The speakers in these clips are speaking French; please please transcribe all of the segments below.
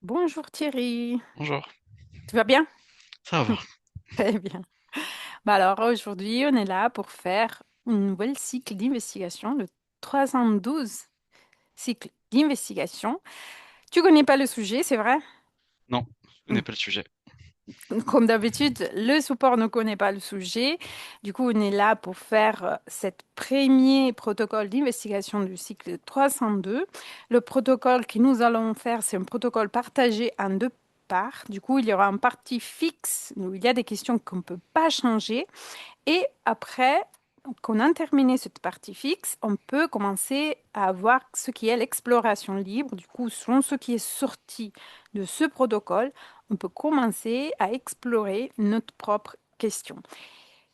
Bonjour Thierry, Bonjour, tu vas bien? ça va. Très bien. Bah alors aujourd'hui, on est là pour faire une nouvelle cycle d'investigation, le 312 cycle d'investigation. Tu connais pas le sujet, c'est vrai? Non, je Hmm. connais pas le sujet. Comme d'habitude, le support ne connaît pas le sujet. Du coup, on est là pour faire cet premier protocole d'investigation du cycle 302. Le protocole que nous allons faire, c'est un protocole partagé en deux parts. Du coup, il y aura une partie fixe où il y a des questions qu'on ne peut pas changer. Et après qu'on a terminé cette partie fixe, on peut commencer à voir ce qui est l'exploration libre. Du coup, selon ce qui est sorti de ce protocole, on peut commencer à explorer notre propre question.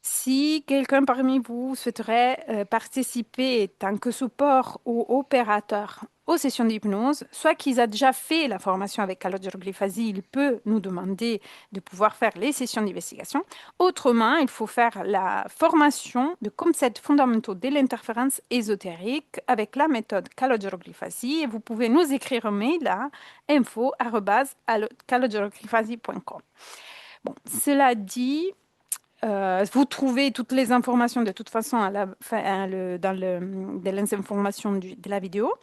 Si quelqu'un parmi vous souhaiterait participer tant que support ou opérateur aux sessions d'hypnose, soit qu'il a déjà fait la formation avec Calogero-Glyphasie, il peut nous demander de pouvoir faire les sessions d'investigation. Autrement, il faut faire la formation de concepts fondamentaux de l'interférence ésotérique avec la méthode Calogero-Glyphasie et vous pouvez nous écrire un mail à info@calogero-glyphasie.com. Bon, cela dit, vous trouvez toutes les informations de toute façon dans les informations de la vidéo.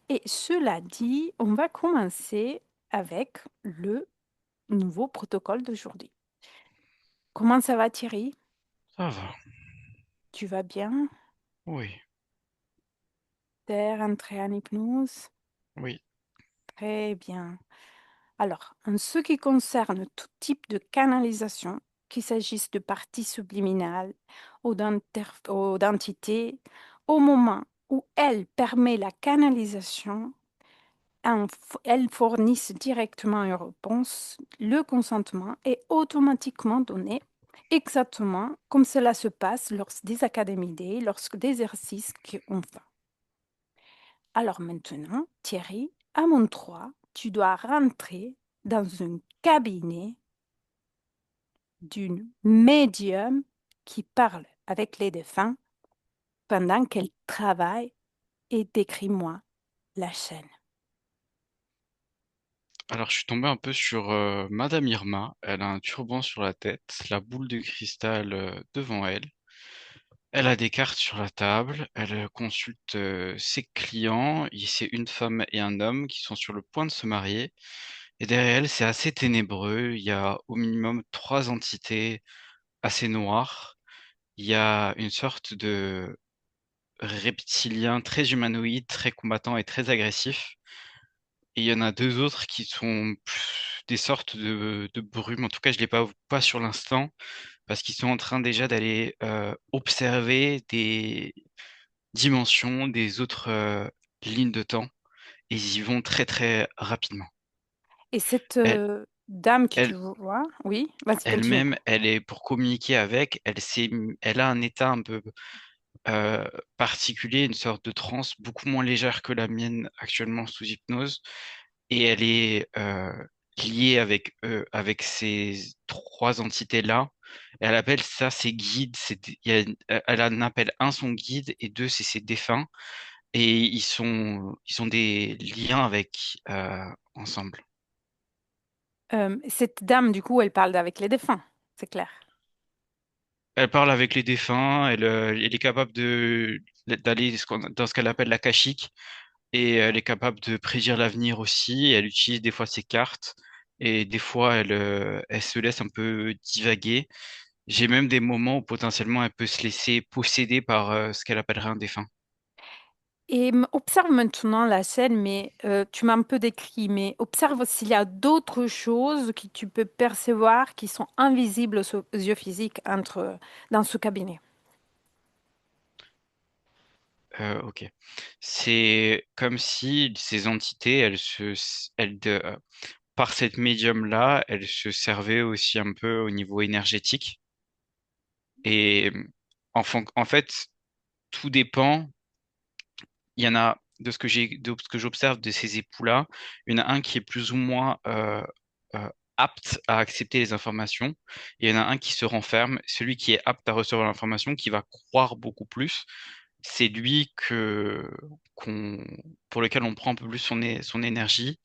Et cela dit, on va commencer avec le nouveau protocole d'aujourd'hui. Comment ça va, Thierry? Ça va, Tu vas bien? oui, T'es rentré en hypnose? oui. Très bien. Alors, en ce qui concerne tout type de canalisation, qu'il s'agisse de parties subliminales ou d'entités, au moment où elles permettent la canalisation, elles fournissent directement une réponse. Le consentement est automatiquement donné, exactement comme cela se passe lors des académies D, lorsque des exercices qu'on fait. Alors maintenant, Thierry, à mon 3, tu dois rentrer dans un cabinet d'une médium qui parle avec les défunts pendant qu'elle travaille et décris-moi la chaîne. Alors, je suis tombé un peu sur Madame Irma. Elle a un turban sur la tête, la boule de cristal devant elle. Elle a des cartes sur la table. Elle consulte ses clients. C'est une femme et un homme qui sont sur le point de se marier. Et derrière elle, c'est assez ténébreux. Il y a au minimum trois entités assez noires. Il y a une sorte de reptilien très humanoïde, très combattant et très agressif. Et il y en a deux autres qui sont des sortes de brumes. En tout cas, je les pas sur l'instant parce qu'ils sont en train déjà d'aller observer des dimensions, des autres lignes de temps. Et ils y vont très très rapidement. Et cette Elle, dame que tu elle, vois, oui, vas-y, continue. elle-même, elle est pour communiquer avec, elle a un état un peu particulier, une sorte de transe beaucoup moins légère que la mienne actuellement sous hypnose. Et elle est liée avec ces trois entités-là. Et elle appelle ça ses guides. Elle en appelle un son guide et deux, c'est ses défunts. Et ils ont des liens avec ensemble. Cette dame, du coup, elle parle avec les défunts, c'est clair. Elle parle avec les défunts, elle est capable d'aller dans ce qu'elle appelle la kashyyyk, et elle est capable de prédire l'avenir aussi. Elle utilise des fois ses cartes et des fois elle se laisse un peu divaguer. J'ai même des moments où potentiellement elle peut se laisser posséder par ce qu'elle appellerait un défunt. Et observe maintenant la scène, mais tu m'as un peu décrit, mais observe s'il y a d'autres choses que tu peux percevoir qui sont invisibles aux yeux physiques dans ce cabinet. Ok. C'est comme si ces entités, par cette médium-là, elles se servaient aussi un peu au niveau énergétique. Et en fait, tout dépend. Il y en a de ce que j'observe de ces époux-là, il y en a un qui est plus ou moins euh, apte à accepter les informations. Et il y en a un qui se renferme. Celui qui est apte à recevoir l'information, qui va croire beaucoup plus, c'est lui qu'on, pour lequel on prend un peu plus son énergie.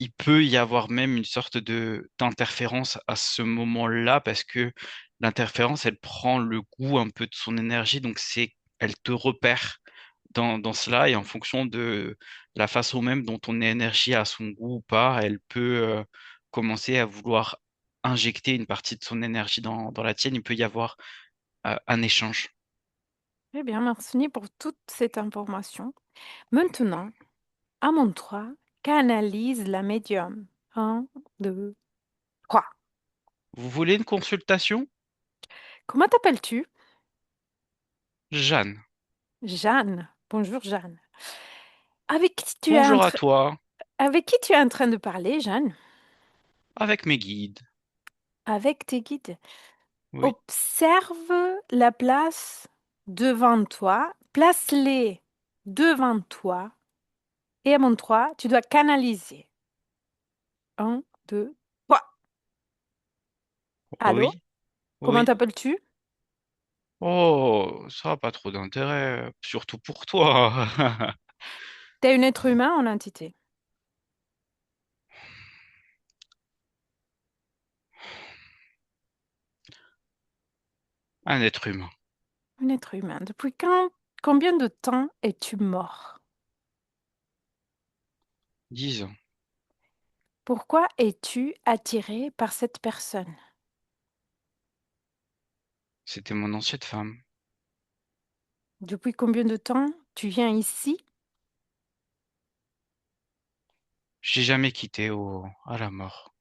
il peut y avoir même une sorte de d'interférence à ce moment-là parce que l'interférence, elle prend le goût un peu de son énergie, donc elle te repère dans cela et en fonction de la façon même dont ton énergie a son goût ou pas, elle peut commencer à vouloir injecter une partie de son énergie dans la tienne. Il peut y avoir un échange. Très bien, merci pour toute cette information. Maintenant, à mon 3, canalise la médium. Un, 2, 3. Vous voulez une consultation? Comment t'appelles-tu? Jeanne, Jeanne. Bonjour, Jeanne. Avec qui tu es en bonjour à train, toi, avec qui tu es en train de parler, Jeanne? avec mes guides. Avec tes guides. Oui, Observe la place devant toi. Place-les devant toi. Et à mon 3, tu dois canaliser. Un, 2, 3. Allô? oui, Comment oui. t'appelles-tu? Oh, ça n'a pas trop d'intérêt, surtout pour toi. T'es un être humain en entité. Un être humain. Un être humain. Depuis quand, combien de temps es-tu mort? 10 ans. Pourquoi es-tu attiré par cette personne? C'était mon ancienne femme. Depuis combien de temps tu viens ici? J'ai jamais quitté à la mort.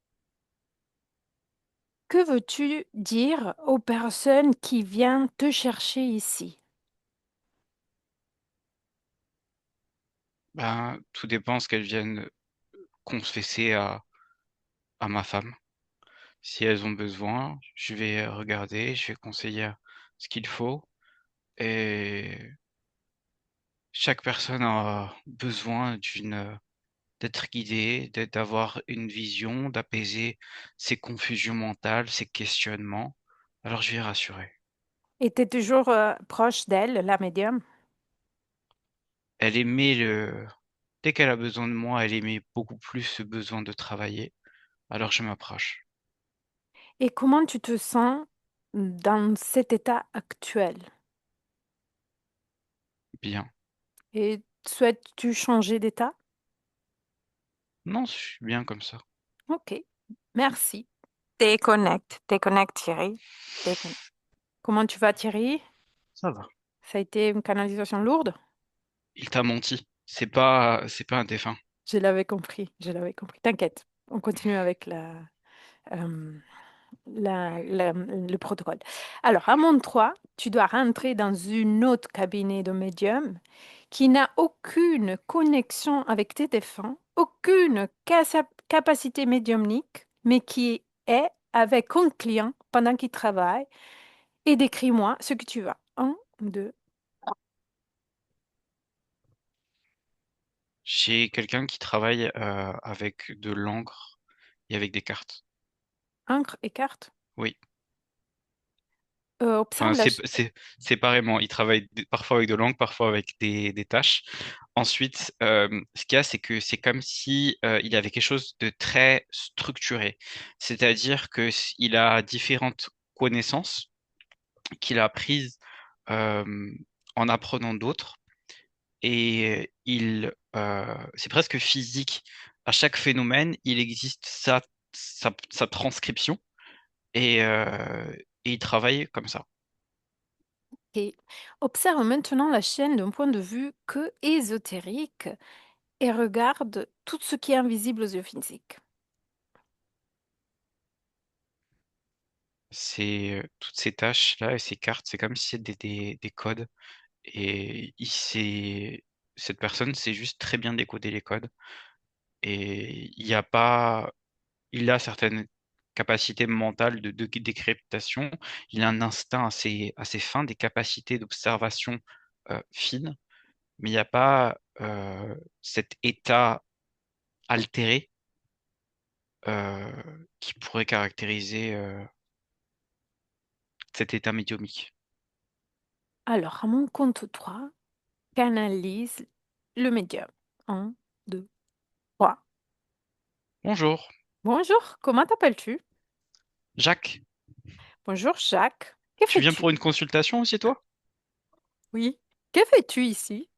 Que veux-tu dire aux personnes qui viennent te chercher ici? Ben, tout dépend ce qu'elles viennent confesser à ma femme. Si elles ont besoin, je vais regarder, je vais conseiller ce qu'il faut. Et chaque personne a besoin d'être guidée, d'avoir une vision, d'apaiser ses confusions mentales, ses questionnements. Alors je vais rassurer. Et tu es toujours proche d'elle, la médium? Elle aimait dès qu'elle a besoin de moi, elle aimait beaucoup plus ce besoin de travailler. Alors je m'approche. Et comment tu te sens dans cet état actuel? Bien. Et souhaites-tu changer d'état? Non, je suis bien comme ça. Ok, merci. Déconnecte, Thierry. Déconnecte. Comment tu vas, Thierry? Ça va. Ça a été une canalisation lourde? Il t'a menti. C'est pas un défunt. Je l'avais compris, je l'avais compris. T'inquiète, on continue avec le protocole. Alors, à mon 3, tu dois rentrer dans une autre cabinet de médium qui n'a aucune connexion avec tes défunts, aucune capacité médiumnique, mais qui est avec un client pendant qu'il travaille. Et décris-moi ce que tu vas. Un, deux, J'ai quelqu'un qui travaille avec de l'encre et avec des cartes. encre et carte. Oui. Observe Enfin, la... c'est séparément. Il travaille parfois avec de l'encre, parfois avec des taches. Ensuite, ce qu'il y a, c'est que c'est comme si il avait quelque chose de très structuré. C'est-à-dire que il a différentes connaissances qu'il a apprises euh, en apprenant d'autres. Et c'est presque physique. À chaque phénomène, il existe sa transcription et il travaille comme ça. Et observe maintenant la chaîne d'un point de vue que ésotérique et regarde tout ce qui est invisible aux yeux physiques. Toutes ces tâches-là et ces cartes, c'est comme si c'était des codes. Et cette personne sait juste très bien décoder les codes. Et il n'y a pas, il a certaines capacités mentales de décryptation. Il a un instinct assez fin, des capacités d'observation fines, mais il n'y a pas cet état altéré qui pourrait caractériser cet état médiumique. Alors, à mon compte 3, canalise le médium. Un, 2, 3. Bonjour, Bonjour, comment t'appelles-tu? Jacques. Bonjour Jacques. Que Tu viens fais-tu? pour une consultation aussi, toi? Oui. Que fais-tu ici?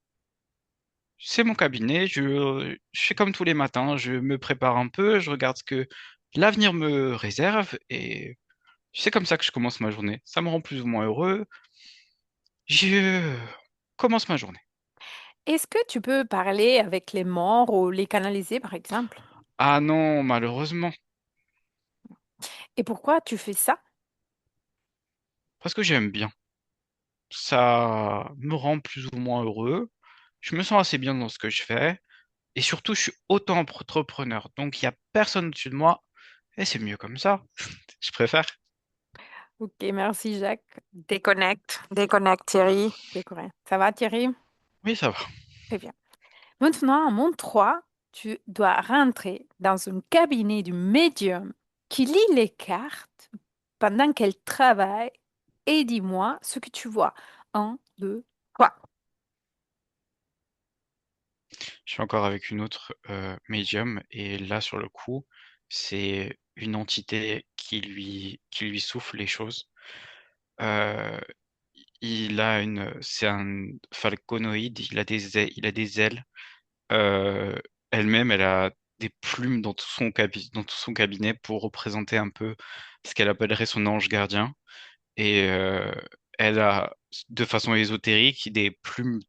C'est mon cabinet, je fais comme tous les matins, je me prépare un peu, je regarde ce que l'avenir me réserve et c'est comme ça que je commence ma journée. Ça me rend plus ou moins heureux. Je commence ma journée. Est-ce que tu peux parler avec les morts ou les canaliser, par exemple? Ah non, malheureusement, Et pourquoi tu fais ça? parce que j'aime bien. Ça me rend plus ou moins heureux. Je me sens assez bien dans ce que je fais et surtout, je suis auto-entrepreneur. Donc, il n'y a personne au-dessus de moi et c'est mieux comme ça. Je préfère. Ok, merci Jacques. Déconnecte, déconnecte Thierry. Déconnecte. Ça va Thierry? Oui, ça va. Très bien. Maintenant, à mon 3, tu dois rentrer dans un cabinet du médium qui lit les cartes pendant qu'elle travaille et dis-moi ce que tu vois. Un, deux, trois. Je suis encore avec une autre médium et là sur le coup, c'est une entité qui lui souffle les choses. Euh, c'est un falconoïde, il a des ailes. Euh, Elle-même, elle a des plumes dans dans tout son cabinet pour représenter un peu ce qu'elle appellerait son ange gardien. Et elle a, de façon ésotérique, des plumes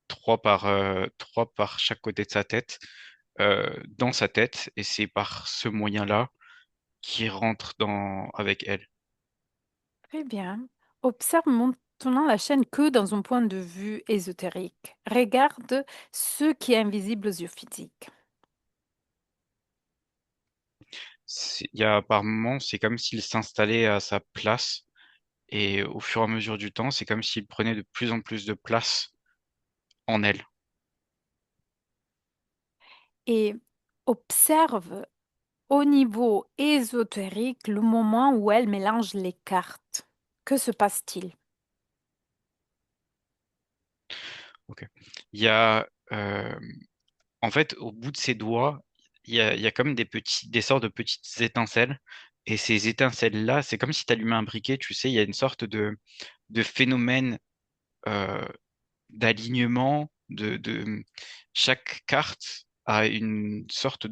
trois par chaque côté de sa tête, dans sa tête, et c'est par ce moyen-là qu'il rentre avec elle. Très bien. Observe maintenant la chaîne que dans un point de vue ésotérique. Regarde ce qui est invisible aux yeux physiques. Il y a par moments, c'est comme s'il s'installait à sa place, et au fur et à mesure du temps, c'est comme s'il prenait de plus en plus de place en elle. Et observe au niveau ésotérique le moment où elle mélange les cartes. Que se passe-t-il? Ok. Il y a, en fait, au bout de ses doigts, il y a comme des sortes de petites étincelles. Et ces étincelles-là, c'est comme si tu allumais un briquet, tu sais, il y a une sorte de phénomène euh, d'alignement, chaque carte a une sorte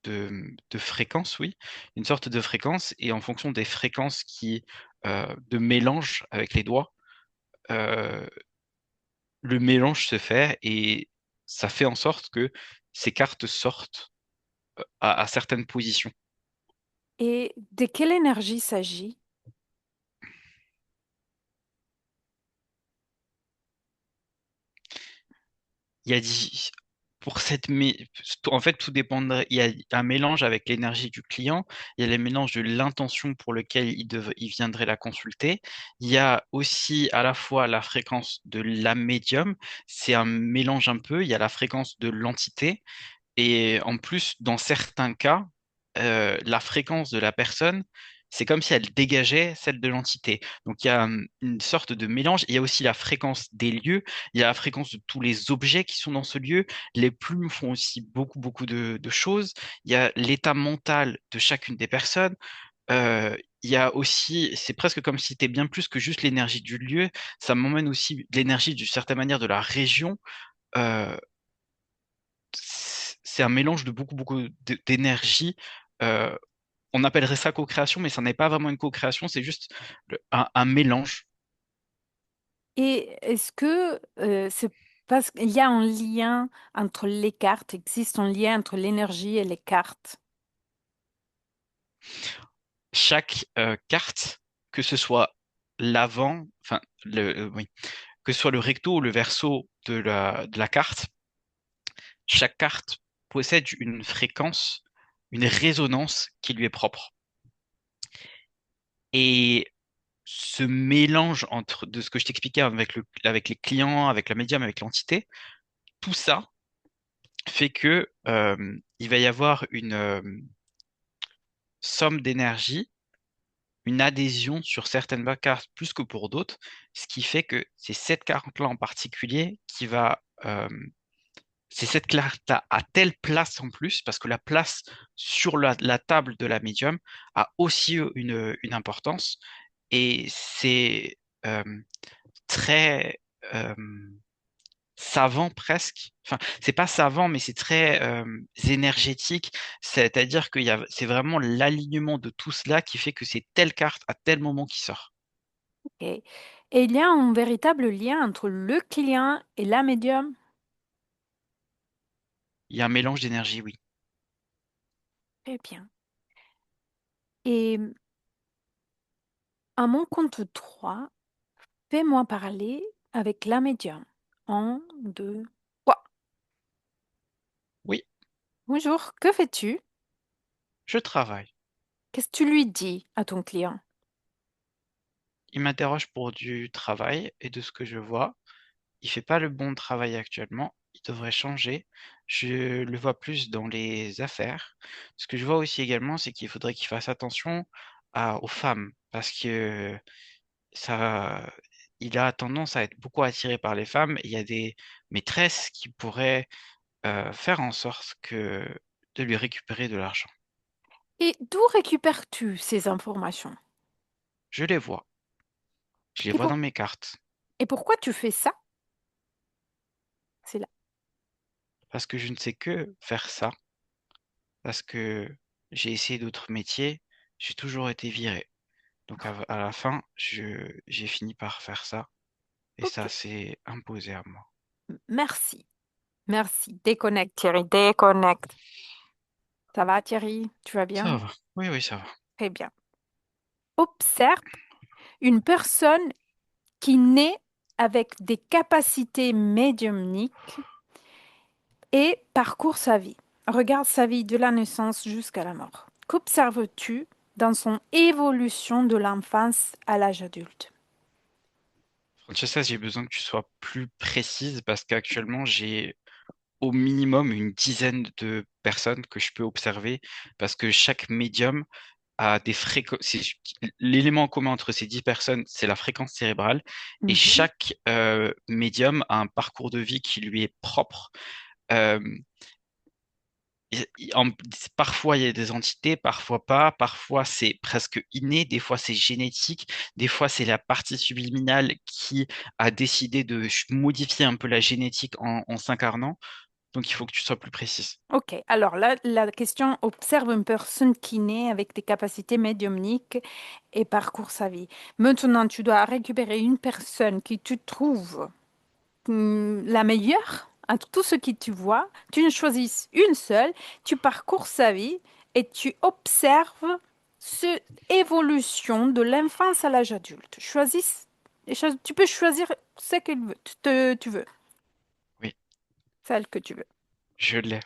de fréquence, oui, une sorte de fréquence, et en fonction des fréquences de mélange avec les doigts, euh, le mélange se fait et ça fait en sorte que ces cartes sortent à certaines positions. Et de quelle énergie s'agit? Il y a dit, pour en fait, tout dépendrait. Il y a un mélange avec l'énergie du client. Il y a le mélange de l'intention pour lequel il viendrait la consulter. Il y a aussi à la fois la fréquence de la médium. C'est un mélange un peu. Il y a la fréquence de l'entité. Et en plus, dans certains cas, la fréquence de la personne, c'est comme si elle dégageait celle de l'entité. Donc il y a une sorte de mélange. Il y a aussi la fréquence des lieux, il y a la fréquence de tous les objets qui sont dans ce lieu. Les plumes font aussi beaucoup de choses. Il y a l'état mental de chacune des personnes. Il y a aussi, c'est presque comme si c'était bien plus que juste l'énergie du lieu. Ça m'emmène aussi l'énergie d'une certaine manière de la région. Euh, c'est un mélange de d'énergie. Euh, on appellerait ça co-création, mais ça n'est pas vraiment une co-création, c'est juste un mélange. Et est-ce que c'est parce qu'il y a un lien entre les cartes, existe un lien entre l'énergie et les cartes? Chaque carte, que ce soit l'avant, enfin, oui, que ce soit le recto ou le verso de la carte, chaque carte possède une fréquence, une résonance qui lui est propre. Et ce mélange de ce que je t'expliquais avec les clients, avec la médium, avec l'entité, tout ça fait que il va y avoir une somme d'énergie, une adhésion sur certaines cartes plus que pour d'autres, ce qui fait que c'est cette carte-là en particulier qui va c'est cette carte-là à telle place en plus, parce que la place sur la table de la médium a aussi une importance, et c'est euh, très savant presque. Enfin, c'est pas savant, mais c'est très énergétique. C'est-à-dire c'est vraiment l'alignement de tout cela qui fait que c'est telle carte à tel moment qui sort. Et, et il y a un véritable lien entre le client et la médium. Il y a un mélange d'énergie, oui. Très bien. Et à mon compte 3, fais-moi parler avec la médium. Un, deux, trois. Oui, Bonjour, que fais-tu? je travaille. Qu'est-ce que tu lui dis à ton client? Il m'interroge pour du travail et de ce que je vois, il fait pas le bon travail actuellement. Il devrait changer. Je le vois plus dans les affaires. Ce que je vois aussi également, c'est qu'il faudrait qu'il fasse attention aux femmes parce que ça, il a tendance à être beaucoup attiré par les femmes. Et il y a des maîtresses qui pourraient faire en sorte de lui récupérer de l'argent. Et d'où récupères-tu ces informations? Je les vois. Je les Et, vois pour- dans mes cartes et pourquoi tu fais ça? C'est là. parce que je ne sais que faire ça. Parce que j'ai essayé d'autres métiers, j'ai toujours été viré. Donc à la fin, j'ai fini par faire ça et Ok, ça s'est imposé à moi. merci. Merci. Déconnecte, Thierry, déconnecte. Ça va, Thierry? Tu vas Ça bien? va. Oui, oui, ça va. Très bien. Observe une personne qui naît avec des capacités médiumniques et parcourt sa vie. Regarde sa vie de la naissance jusqu'à la mort. Qu'observes-tu dans son évolution de l'enfance à l'âge adulte? Francesca, j'ai besoin que tu sois plus précise parce qu'actuellement, j'ai au minimum une dizaine de personnes que je peux observer parce que chaque médium a des fréquences. L'élément commun entre ces 10 personnes, c'est la fréquence cérébrale et Mhm. chaque médium a un parcours de vie qui lui est propre. Euh, Parfois il y a des entités, parfois pas, parfois c'est presque inné, des fois c'est génétique, des fois c'est la partie subliminale qui a décidé de modifier un peu la génétique en s'incarnant. Donc il faut que tu sois plus précise. Ok, alors là, la question observe une personne qui naît avec des capacités médiumniques et parcourt sa vie. Maintenant, tu dois récupérer une personne qui tu trouves la meilleure à tout ce que tu vois. Tu ne choisis une seule, tu parcours sa vie et tu observes cette évolution de l'enfance à l'âge adulte. Choisis, tu peux choisir ce que tu veux, Oui, celle que tu veux. je l'ai.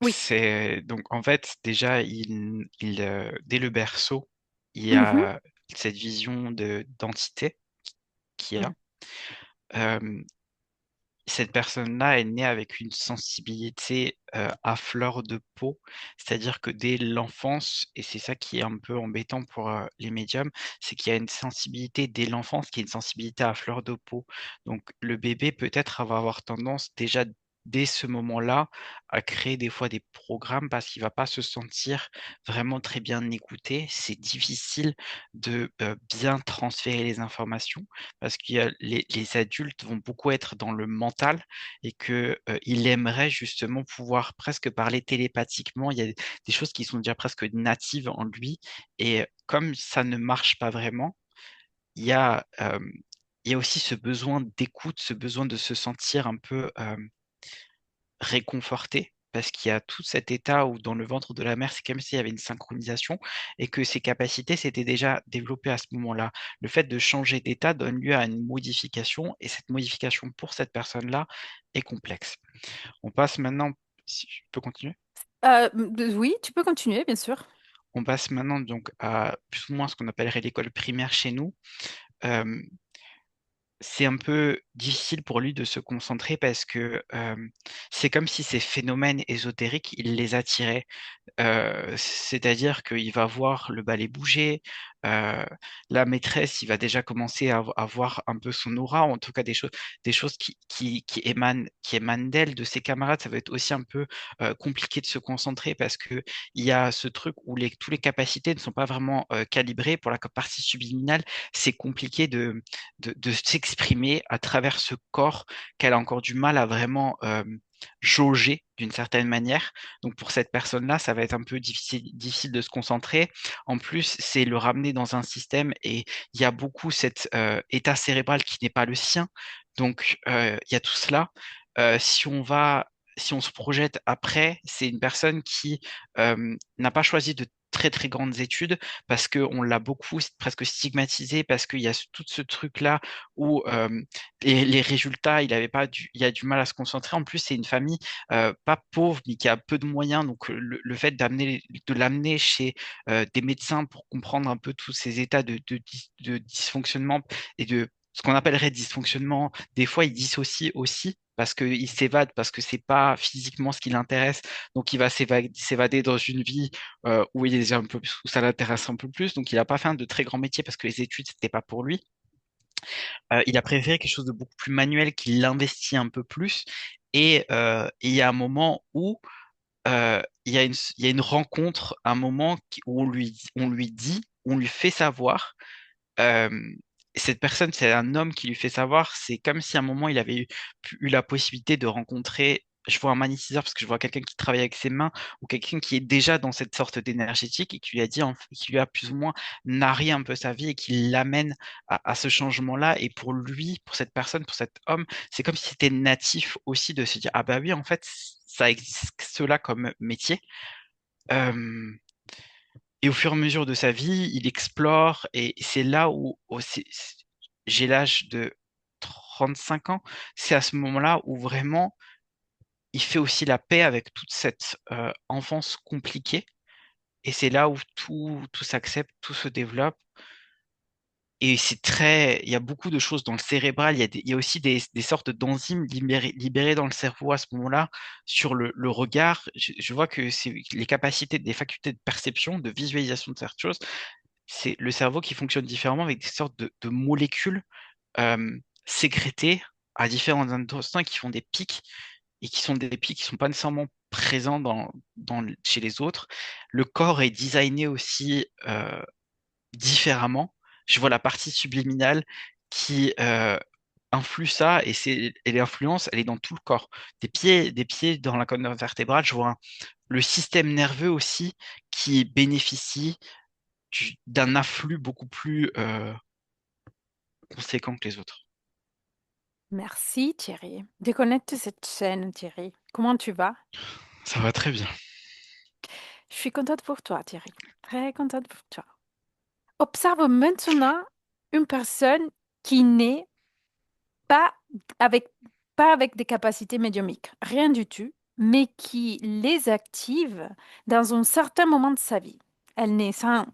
Oui. C'est donc en fait déjà dès le berceau, il y Mhm, a cette vision de d'entité qu'il y mhm. a. Euh, Cette personne-là est née avec une sensibilité à fleur de peau, c'est-à-dire que dès l'enfance, et c'est ça qui est un peu embêtant pour les médiums, c'est qu'il y a une sensibilité dès l'enfance qui est une sensibilité à fleur de peau. Donc le bébé peut-être va avoir tendance déjà dès ce moment-là à créer des fois des programmes parce qu'il va pas se sentir vraiment très bien écouté. C'est difficile de bien transférer les informations parce que les adultes vont beaucoup être dans le mental et que il aimerait justement pouvoir presque parler télépathiquement. Il y a des choses qui sont déjà presque natives en lui et comme ça ne marche pas vraiment, il y a il y a aussi ce besoin d'écoute, ce besoin de se sentir un peu réconforté, parce qu'il y a tout cet état où dans le ventre de la mère, c'est comme s'il y avait une synchronisation et que ses capacités s'étaient déjà développées à ce moment-là. Le fait de changer d'état donne lieu à une modification et cette modification pour cette personne-là est complexe. On passe maintenant, si je peux continuer, Oui, tu peux continuer, bien sûr. on passe maintenant donc à plus ou moins ce qu'on appellerait l'école primaire chez nous. Euh, c'est un peu difficile pour lui de se concentrer parce que c'est comme si ces phénomènes ésotériques, il les attirait. C'est-à-dire qu'il va voir le balai bouger, euh, la maîtresse, il va déjà commencer à voir un peu son aura, en tout cas des choses qui émanent d'elle, de ses camarades. Ça va être aussi un peu compliqué de se concentrer parce que il y a ce truc où tous les capacités ne sont pas vraiment calibrées. Pour la partie subliminale, c'est compliqué de s'exprimer à travers ce corps qu'elle a encore du mal à vraiment jauger d'une certaine manière. Donc pour cette personne-là, ça va être un peu difficile de se concentrer. En plus, c'est le ramener dans un système et il y a beaucoup cet état cérébral qui n'est pas le sien. Donc il y a tout cela. Si on se projette après, c'est une personne qui n'a pas choisi de très très grandes études parce qu'on l'a beaucoup presque stigmatisé parce qu'il y a tout ce truc-là où les résultats, il a du mal à se concentrer. En plus, c'est une famille pas pauvre, mais qui a peu de moyens. Donc, le fait de l'amener chez des médecins pour comprendre un peu tous ces états de dysfonctionnement et de ce qu'on appellerait dysfonctionnement, des fois, il dissocie aussi parce qu'il s'évade, parce que c'est pas physiquement ce qui l'intéresse. Donc, il va s'évader dans une vie où il est un peu, où ça l'intéresse un peu plus. Donc, il n'a pas fait un de très grands métiers parce que les études, c'était pas pour lui. Il a préféré quelque chose de beaucoup plus manuel qui l'investit un peu plus. Et il y a un moment où il y a une rencontre, un moment où on lui dit, on lui fait savoir. euh, Cette personne, c'est un homme qui lui fait savoir. C'est comme si à un moment il avait eu la possibilité de rencontrer. Je vois un magnétiseur parce que je vois quelqu'un qui travaille avec ses mains ou quelqu'un qui est déjà dans cette sorte d'énergétique et qui lui a dit, qui lui a plus ou moins narré un peu sa vie et qui l'amène à ce changement-là. Et pour lui, pour cette personne, pour cet homme, c'est comme si c'était natif aussi de se dire, ah bah oui, en fait, ça existe cela comme métier. Euh, et au fur et à mesure de sa vie, il explore et c'est là où j'ai l'âge de 35 ans. C'est à ce moment-là où vraiment il fait aussi la paix avec toute cette enfance compliquée. Et c'est là où tout s'accepte, tout se développe. Et il y a beaucoup de choses dans le cérébral. Il y a aussi des sortes d'enzymes libérées dans le cerveau à ce moment-là sur le regard. Je vois que c'est les capacités, des facultés de perception, de visualisation de certaines choses. C'est le cerveau qui fonctionne différemment avec des sortes de molécules sécrétées à différents instants qui font des pics et qui sont des pics qui sont pas nécessairement présents chez les autres. Le corps est designé aussi différemment. Je vois la partie subliminale qui influe ça et l'influence, elle est dans tout le corps. Des pieds dans la colonne vertébrale, je vois le système nerveux aussi qui bénéficie d'un afflux beaucoup plus conséquent que les autres. Merci Thierry. Déconnecte cette chaîne, Thierry. Comment tu vas? Ça va très bien. Je suis contente pour toi, Thierry. Très contente pour toi. Observe maintenant une personne qui n'est pas avec, pas avec des capacités médiumniques, rien du tout, mais qui les active dans un certain moment de sa vie. Elle n'est sans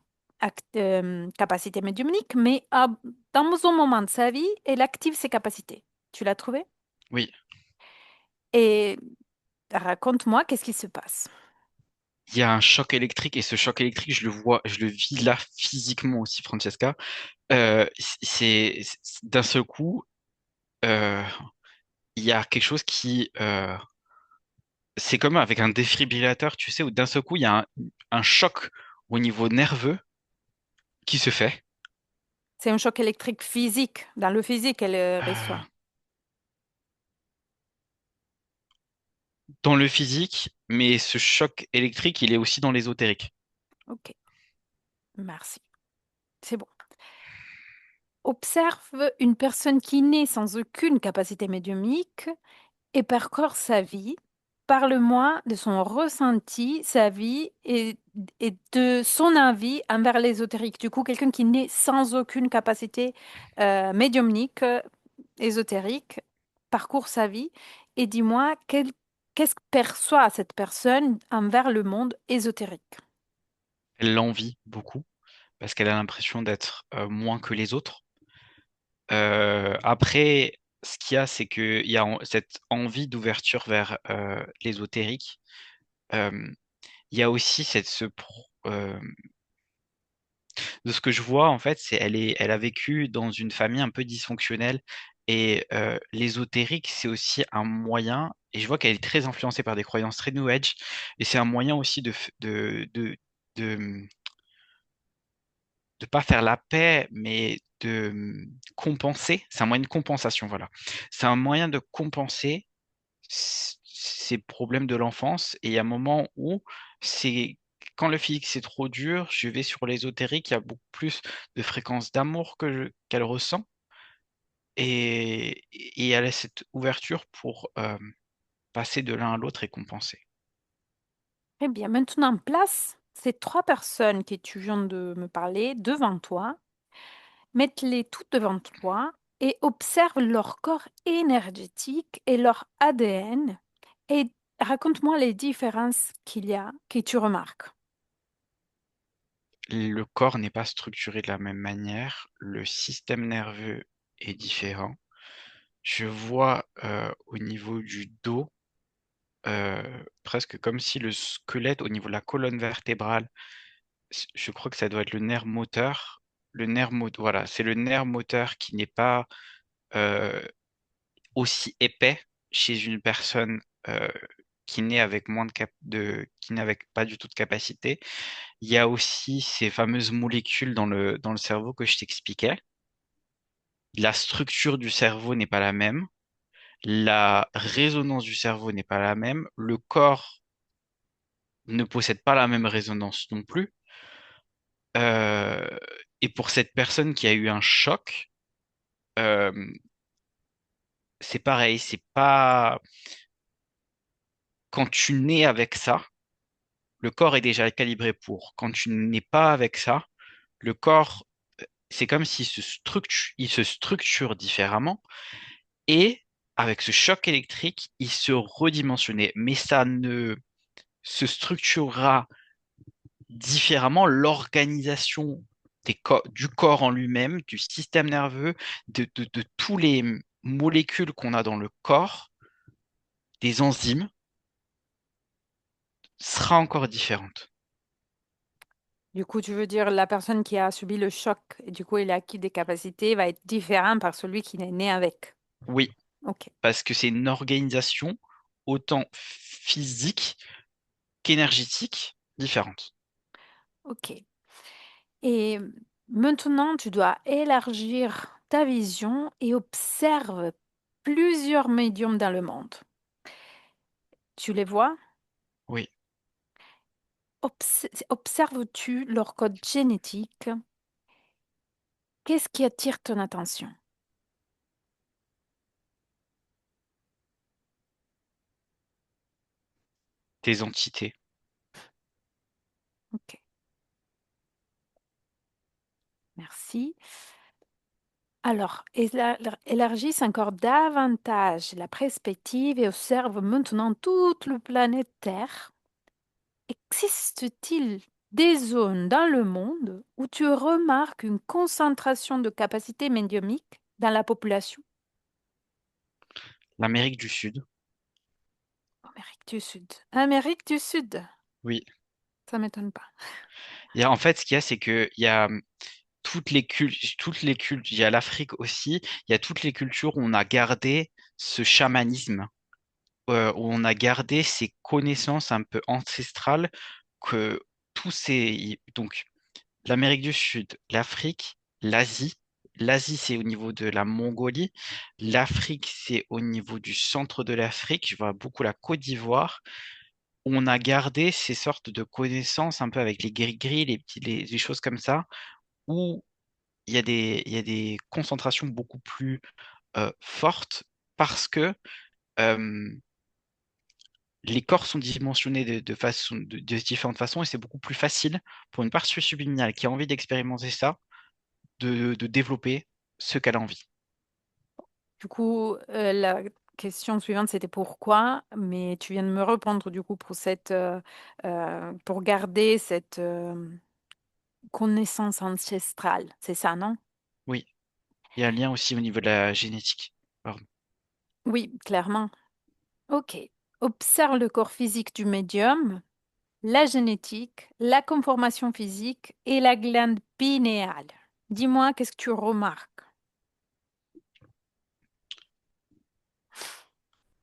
capacité médiumnique, mais dans un moment de sa vie, elle active ses capacités. Tu l'as trouvé? Oui, Et raconte-moi, qu'est-ce qui se passe? il y a un choc électrique et ce choc électrique, je le vois, je le vis là physiquement aussi, Francesca. D'un seul coup, euh, il y a quelque chose c'est comme avec un défibrillateur, tu sais, où d'un seul coup, il y a un choc au niveau nerveux qui se fait C'est un choc électrique physique, dans le physique, elle euh, reçoit. dans le physique, mais ce choc électrique, il est aussi dans l'ésotérique. Ok, merci. C'est bon. Observe une personne qui naît sans aucune capacité médiumnique et parcourt sa vie. Parle-moi de son ressenti, sa vie et de son avis envers l'ésotérique. Du coup, quelqu'un qui naît sans aucune capacité médiumnique, ésotérique, parcourt sa vie et dis-moi qu'est-ce que perçoit cette personne envers le monde ésotérique. Elle l'envie beaucoup parce qu'elle a l'impression d'être moins que les autres. Après, ce qu'il y a, c'est qu'il y a cette envie d'ouverture vers l'ésotérique. Euh, il y a aussi De ce que je vois, en fait, elle a vécu dans une famille un peu dysfonctionnelle et l'ésotérique, c'est aussi un moyen, et je vois qu'elle est très influencée par des croyances très New Age, et c'est un moyen aussi de pas faire la paix, mais de compenser. C'est un moyen de compensation, voilà. C'est un moyen de compenser ces problèmes de l'enfance. Et il y a un moment où c'est quand le physique c'est trop dur, je vais sur l'ésotérique, il y a beaucoup plus de fréquences d'amour qu'elle ressent. Et elle a cette ouverture pour passer de l'un à l'autre et compenser. Eh bien, maintenant, place ces trois personnes que tu viens de me parler devant toi, mets-les toutes devant toi et observe leur corps énergétique et leur ADN et raconte-moi les différences qu'il y a, que tu remarques. Le corps n'est pas structuré de la même manière, le système nerveux est différent. Je vois au niveau du dos, presque comme si le squelette, au niveau de la colonne vertébrale, je crois que ça doit être le nerf moteur. Voilà, c'est le nerf moteur qui n'est pas euh, aussi épais chez une personne qui naît avec qui naît avec pas du tout de capacité. Il y a aussi ces fameuses molécules dans le cerveau que je t'expliquais. La structure du cerveau n'est pas la même. La résonance du cerveau n'est pas la même. Le corps ne possède pas la même résonance non plus. Euh, et pour cette personne qui a eu un choc, euh, c'est pareil. C'est pas quand tu nais avec ça, le corps est déjà calibré pour. Quand tu n'es pas avec ça, le corps, c'est comme il se structure différemment et avec ce choc électrique, il se redimensionnait. Mais ça ne se structurera différemment l'organisation du corps en lui-même, du système nerveux, de tous les molécules qu'on a dans le corps, des enzymes, sera encore différente. Du coup, tu veux dire la personne qui a subi le choc et du coup il a acquis des capacités va être différente par celui qui est né avec. Oui, Ok, parce que c'est une organisation autant physique qu'énergétique différente. ok. Et maintenant, tu dois élargir ta vision et observe plusieurs médiums dans le monde. Tu les vois? Oui, Observes-tu leur code génétique? Qu'est-ce qui attire ton attention? des entités. Ok, merci. Alors, élargissent encore davantage la perspective et observe maintenant toute la planète Terre. Existe-t-il des zones dans le monde où tu remarques une concentration de capacités médiumniques dans la population? L'Amérique du Sud, Amérique du Sud. Amérique du Sud, oui. ça m'étonne pas. En fait, ce qu'il y a, c'est que il y a toutes les cultes, il y a l'Afrique aussi, il y a toutes les cultures où on a gardé ce chamanisme, où on a gardé ces connaissances un peu ancestrales que donc, l'Amérique du Sud, l'Afrique, l'Asie. L'Asie, c'est au niveau de la Mongolie. L'Afrique, c'est au niveau du centre de l'Afrique. Je vois beaucoup la Côte d'Ivoire. On a gardé ces sortes de connaissances un peu avec les gris-gris, les choses comme ça, où il y a des concentrations beaucoup plus fortes parce que euh, les corps sont dimensionnés de différentes façons et c'est beaucoup plus facile pour une partie subliminale qui a envie d'expérimenter ça, de développer ce qu'elle a envie. Du coup, la question suivante, c'était pourquoi, mais tu viens de me répondre du coup pour pour garder cette connaissance ancestrale. C'est ça, non? Oui, il y a un lien aussi au niveau de la génétique. Pardon. Oui, clairement. Ok. Observe le corps physique du médium la génétique, la conformation physique et la glande pinéale. Dis-moi, qu'est-ce que tu remarques?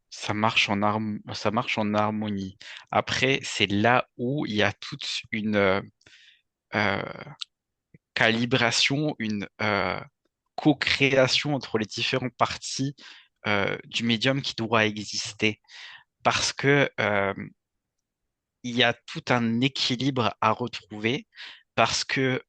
Ça marche en harmonie. Après, c'est là où il y a toute une euh, calibration, une co-création entre les différentes parties du médium qui doit exister. Parce que il y a tout un équilibre à retrouver. Parce que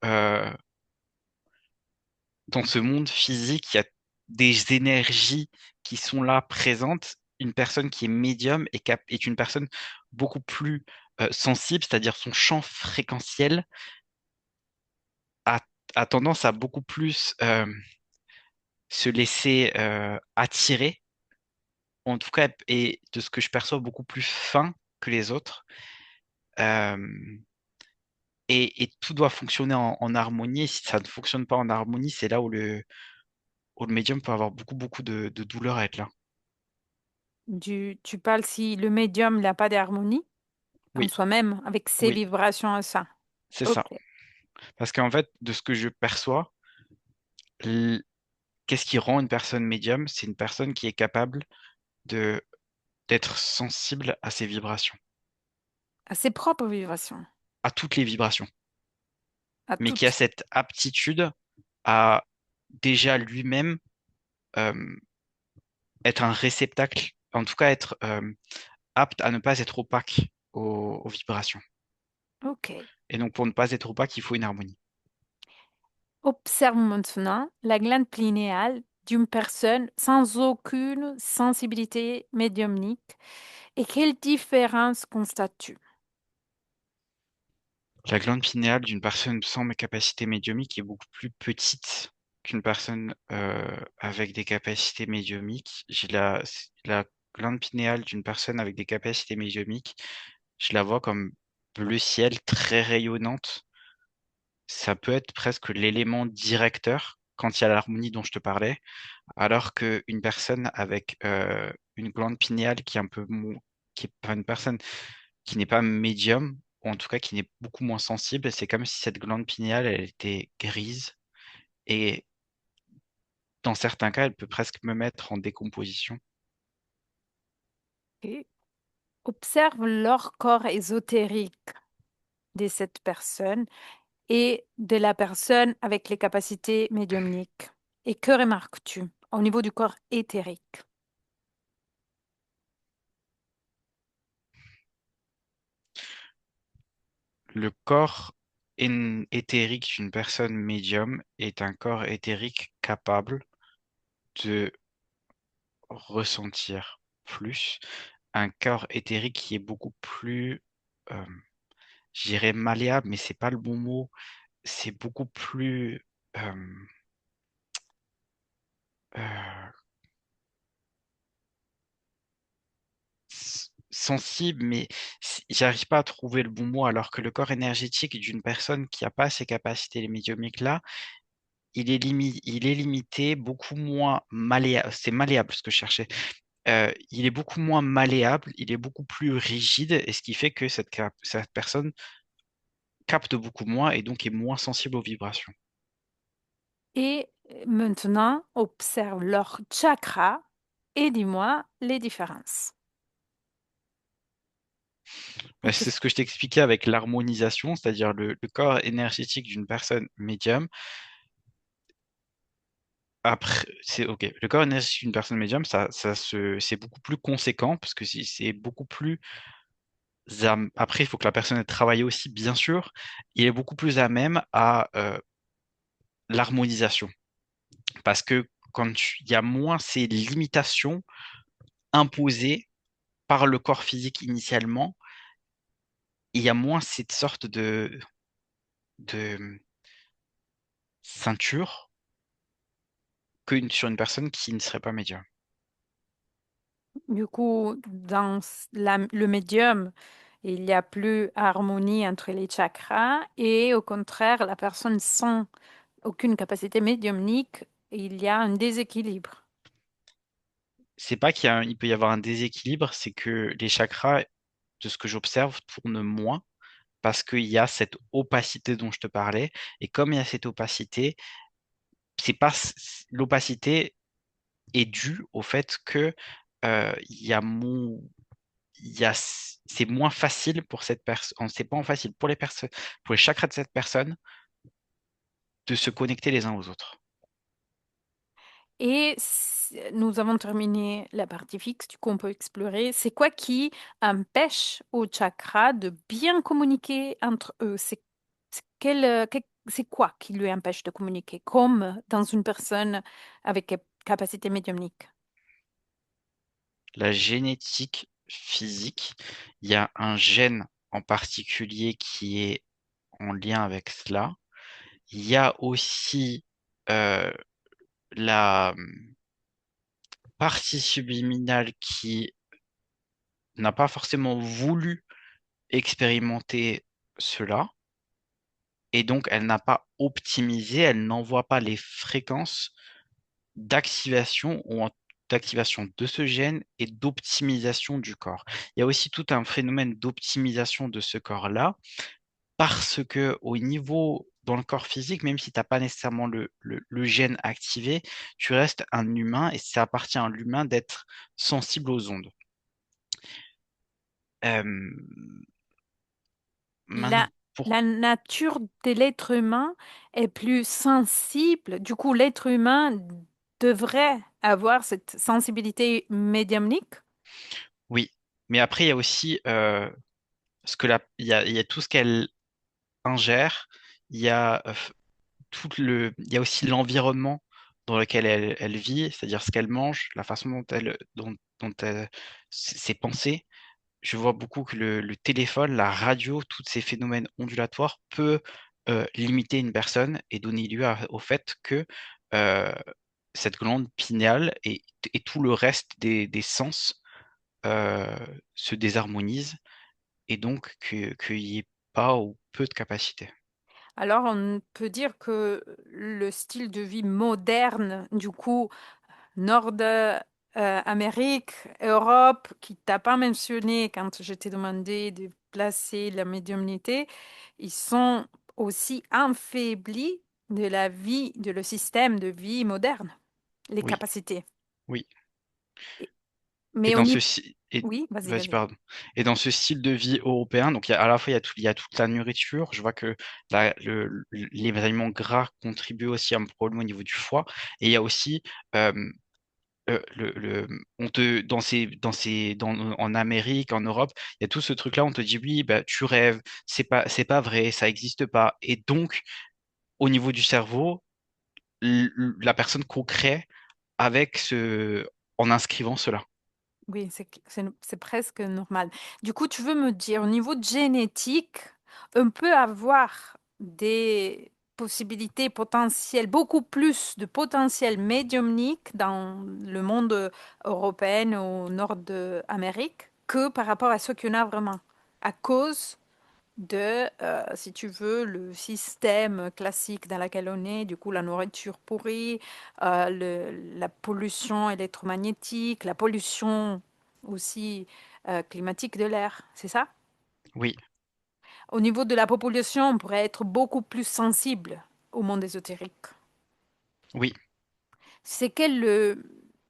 dans ce monde physique, il y a des énergies qui sont là présentes. Une personne qui est médium est une personne beaucoup plus sensible, c'est-à-dire son champ fréquentiel a, a tendance à beaucoup plus se laisser attirer, en tout cas, et de ce que je perçois, beaucoup plus fin que les autres. Euh, et tout doit fonctionner en harmonie. Et si ça ne fonctionne pas en harmonie, c'est là où le médium peut avoir beaucoup de douleur à être là. Tu parles si le médium n'a pas d'harmonie en Oui, soi-même avec ses oui, vibrations à ça. c'est Ok. ça. Parce qu'en fait, de ce que je perçois, l- qu'est-ce qui rend une personne médium? C'est une personne qui est capable de d'être sensible à ses vibrations, À ses propres vibrations, à toutes les vibrations, à mais qui a toutes. cette aptitude à déjà lui-même euh, être un réceptacle, en tout cas être apte à ne pas être opaque aux vibrations. Ok. Et donc pour ne pas être opaque, il faut une harmonie. Observe maintenant la glande pinéale d'une personne sans aucune sensibilité médiumnique et quelle différence constates-tu? La glande pinéale d'une personne sans mes capacités médiumniques est beaucoup plus petite qu'une personne avec des capacités médiumniques. La glande pinéale d'une personne avec des capacités médiumniques, je la vois comme bleu ciel, très rayonnante. Ça peut être presque l'élément directeur quand il y a l'harmonie dont je te parlais, alors qu'une personne avec une glande pinéale qui est un peu qui est pas une personne qui n'est pas médium, ou en tout cas qui n'est beaucoup moins sensible, c'est comme si cette glande pinéale, elle était grise, et dans certains cas, elle peut presque me mettre en décomposition. Et observe leur corps ésotérique de cette personne et de la personne avec les capacités médiumniques. Et que remarques-tu au niveau du corps éthérique? Le corps éthérique d'une personne médium est un corps éthérique capable de ressentir plus, un corps éthérique qui est beaucoup plus, euh, je dirais malléable, mais c'est pas le bon mot, c'est beaucoup plus euh, sensible, mais j'arrive pas à trouver le bon mot, alors que le corps énergétique d'une personne qui n'a pas ces capacités médiumniques-là, il est limité, beaucoup moins malléable, c'est malléable ce que je cherchais. Il est beaucoup moins malléable, il est beaucoup plus rigide, et ce qui fait que cette personne capte beaucoup moins et donc est moins sensible aux vibrations. Et maintenant, observe leur chakra et dis-moi les différences. Et C'est qu'est-ce ce que je t'expliquais avec l'harmonisation, c'est-à-dire le corps énergétique d'une personne médium. Après, c'est ok. Le corps énergétique d'une personne médium, c'est beaucoup plus conséquent parce que c'est beaucoup plus. Après, il faut que la personne ait travaillé aussi, bien sûr. Il est beaucoup plus à même à l'harmonisation parce que il y a moins ces limitations imposées par le corps physique initialement, il y a moins cette sorte de ceinture sur une personne qui ne serait pas médium. Du coup, dans le médium, il n'y a plus harmonie entre les chakras et au contraire, la personne sans aucune capacité médiumnique, il y a un déséquilibre. C'est pas il peut y avoir un déséquilibre, c'est que les chakras, de ce que j'observe, tournent moins. parce qu'il y a cette opacité dont je te parlais. Et comme il y a cette opacité, c'est pas l'opacité est due au fait que il y a c'est moins facile pour cette personne, c'est pas facile pour les personnes, pour les chakras de cette personne de se connecter les uns aux autres. Et nous avons terminé la partie fixe, du coup on peut explorer. C'est quoi qui empêche aux chakras de bien communiquer entre eux? C'est quoi qui lui empêche de communiquer, comme dans une personne avec capacité médiumnique? La génétique physique, il y a un gène en particulier qui est en lien avec cela. Il y a aussi euh, la partie subliminale qui n'a pas forcément voulu expérimenter cela et donc elle n'a pas optimisé, elle n'envoie pas les fréquences d'activation d'activation de ce gène et d'optimisation du corps. Il y a aussi tout un phénomène d'optimisation de ce corps-là parce que au niveau dans le corps physique, même si tu n'as pas nécessairement le gène activé, tu restes un humain et ça appartient à l'humain d'être sensible aux ondes. Euh, maintenant, La, pour la nature de l'être humain est plus sensible. Du coup, l'être humain devrait avoir cette sensibilité médiumnique. oui, mais après il y a aussi ce que il y a tout ce qu'elle ingère, il y a il y a aussi l'environnement dans lequel elle vit, c'est-à-dire ce qu'elle mange, la façon dont ses pensées. Je vois beaucoup que le téléphone, la radio, tous ces phénomènes ondulatoires peut limiter une personne et donner lieu au fait que euh, cette glande pinéale et tout le reste des sens euh, se désharmonisent et donc qu'il n'y ait pas ou peu de capacité. Alors, on peut dire que le style de vie moderne, du coup, Amérique, Europe, qui t'a pas mentionné quand je t'ai demandé de placer la médiumnité, ils sont aussi affaiblis de la vie, de le système de vie moderne, les Oui, capacités. oui. Et- Et Mais au dans niveau... et, Oui, vas-y, vas-y, vas-y. pardon. Et dans ce style de vie européen, donc à la fois il y a toute la nourriture. Je vois que les aliments gras contribuent aussi à un problème au niveau du foie. Et il y a aussi euh, en Amérique, en Europe, il y a tout ce truc-là. On te dit oui, bah, tu rêves, c'est pas vrai, ça n'existe pas. Et donc, au niveau du cerveau, la personne co-crée avec en inscrivant cela. Oui, c'est presque normal. Du coup, tu veux me dire, au niveau de génétique, on peut avoir des possibilités potentielles, beaucoup plus de potentiel médiumnique dans le monde européen au nord de l'Amérique que par rapport à ce qu'on a vraiment, à cause de, si tu veux, le système classique dans lequel on est, du coup la nourriture pourrie, la pollution électromagnétique, la pollution aussi climatique de l'air, c'est ça? Oui, Au niveau de la population, on pourrait être beaucoup plus sensible au monde ésotérique. oui. C'est quelle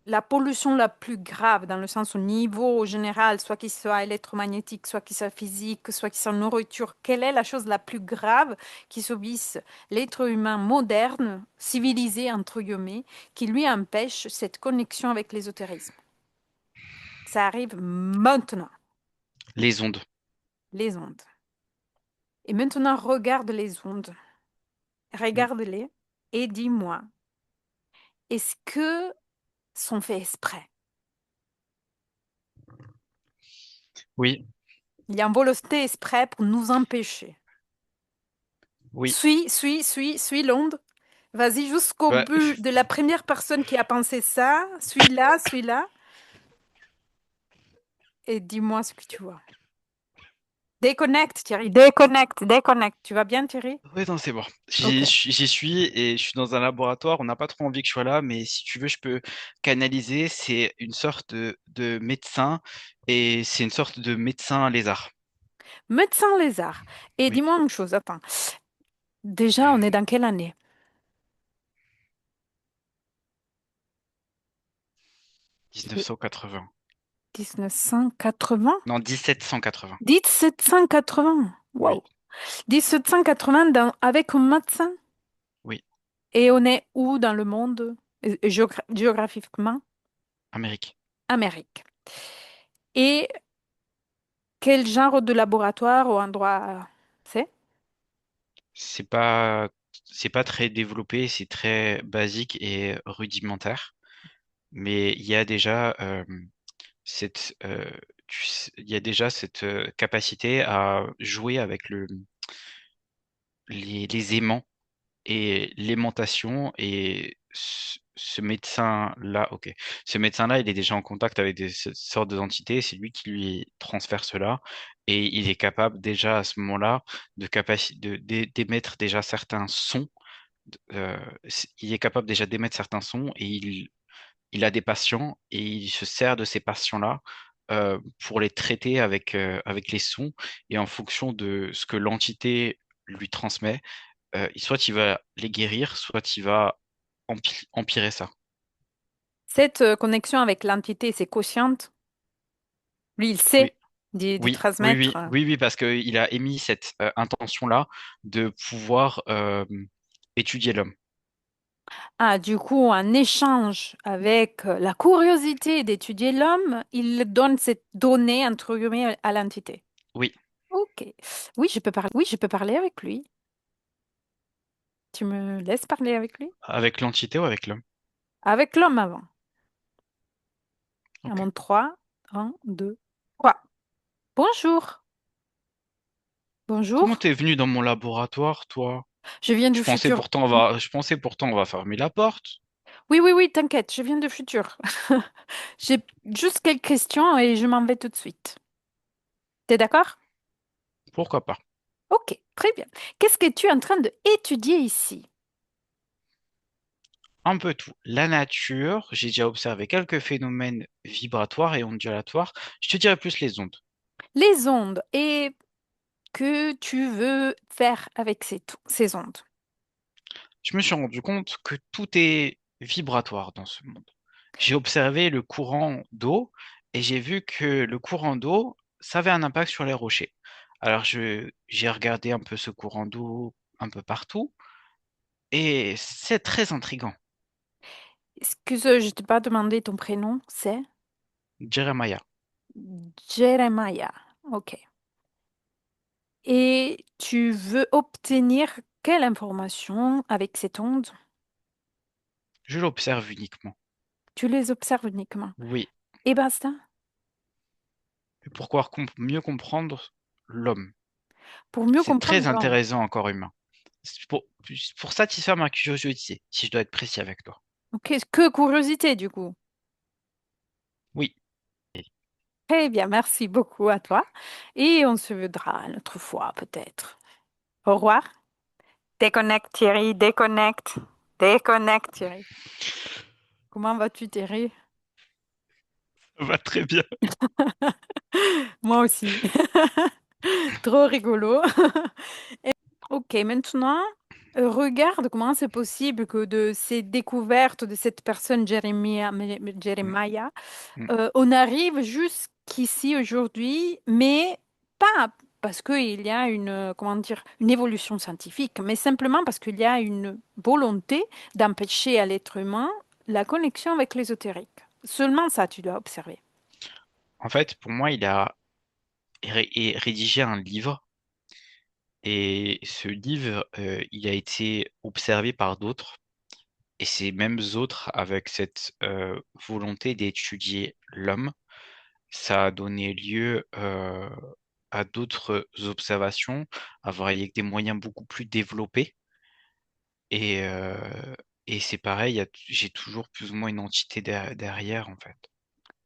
la pollution la plus grave dans le sens au niveau général, soit qu'il soit électromagnétique, soit qu'il soit physique, soit qu'il soit nourriture, quelle est la chose la plus grave qui subisse l'être humain moderne, civilisé entre guillemets, qui lui empêche cette connexion avec l'ésotérisme? Ça arrive maintenant, Les ondes. les ondes. Et maintenant, regarde les ondes, regarde-les et dis-moi, est-ce que sont faits exprès? Oui, Il y a un volonté exprès pour nous empêcher. oui. Suis l'onde. Vas-y jusqu'au Bah, but de la première personne qui a pensé ça. Suis là. Et dis-moi ce que tu vois. Déconnecte, Thierry. Déconnecte, déconnecte. Tu vas bien, Thierry? ouais, non, c'est bon. Ok. J'y suis et je suis dans un laboratoire. On n'a pas trop envie que je sois là, mais si tu veux, je peux canaliser. C'est une sorte de médecin et c'est une sorte de médecin lézard. Médecin lézard. Et Oui, dis-moi une chose, attends. Déjà, on est dans quelle année? 1980. 1980? Non, 1780. 1780. Oui, Wow. 1780 avec un médecin. oui, Et on est où dans le monde, géographiquement? Amérique. Amérique. Et quel genre de laboratoire ou endroit c'est? C'est pas, c'est pas très développé, c'est très basique et rudimentaire. Mais il y a déjà cette, il y a déjà cette capacité à jouer avec les aimants et l'aimantation et ce médecin-là, ok. Ce médecin-là, il est déjà en contact avec des sortes d'entités, c'est lui qui lui transfère cela et il est capable déjà à ce moment-là d'émettre déjà certains sons. euh, il est capable déjà d'émettre certains sons et il a des patients et il se sert de ces patients-là pour les traiter avec les sons et en fonction de ce que l'entité lui transmet, soit il va les guérir, soit il va empirer ça. Cette connexion avec l'entité, c'est quotient. Lui, il Oui, sait du oui, oui, transmettre. oui, oui, oui, parce qu'il a émis cette intention-là de pouvoir étudier l'homme. Ah, du coup, en échange avec la curiosité d'étudier l'homme, il donne cette donnée, entre guillemets, à l'entité. Oui, Ok. Oui, je peux parler avec lui. Tu me laisses parler avec lui? avec l'entité ou avec l'homme. Avec l'homme avant. À Ok. mon 3, 1, 2, 3. Bonjour. Comment Bonjour. t'es venu dans mon laboratoire, toi? Je viens du futur. Je pensais pourtant on va fermer la porte. Oui, oui, oui, t'inquiète, je viens du futur. J'ai juste quelques questions et je m'en vais tout de suite. T'es d'accord? Pourquoi pas? Ok, très bien. Qu'est-ce que tu es en train de étudier ici? Un peu tout. La nature, j'ai déjà observé quelques phénomènes vibratoires et ondulatoires. Je te dirais plus les ondes. Les ondes et que tu veux faire avec ces ondes. Je me suis rendu compte que tout est vibratoire dans ce monde. J'ai observé le courant d'eau et j'ai vu que le courant d'eau, ça avait un impact sur les rochers. Alors j'ai regardé un peu ce courant d'eau un peu partout et c'est très intriguant. Excuse, je t'ai pas demandé ton prénom, c'est Jeremiah. Jeremiah. Ok. Et tu veux obtenir quelle information avec ces ondes? Je l'observe uniquement. Tu les observes uniquement. Oui. Et basta. Et pourquoi mieux comprendre l'homme. Pour mieux C'est comprendre très l'homme. intéressant encore humain. C'est pour satisfaire ma curiosité, si je dois être précis avec toi. Ok, que curiosité du coup. Oui, Très bien, merci beaucoup à toi. Et on se verra une autre fois peut-être. Au revoir. Déconnecte Thierry, déconnecte. Déconnecte Thierry. Comment vas-tu Thierry? ça va très bien. Moi aussi. Trop rigolo. Ok, maintenant, regarde comment c'est possible que de ces découvertes de cette personne Mm, Jeremiah, mm. on arrive jusqu'ici aujourd'hui, mais pas parce qu'il y a une, comment dire, une évolution scientifique, mais simplement parce qu'il y a une volonté d'empêcher à l'être humain la connexion avec l'ésotérique. Seulement ça, tu dois observer. En fait, pour moi, il a rédigé un livre et ce livre, il a été observé par d'autres et ces mêmes autres avec cette volonté d'étudier l'homme. Ça a donné lieu à d'autres observations, avec des moyens beaucoup plus développés. Et, et c'est pareil, j'ai toujours plus ou moins une entité derrière, en fait.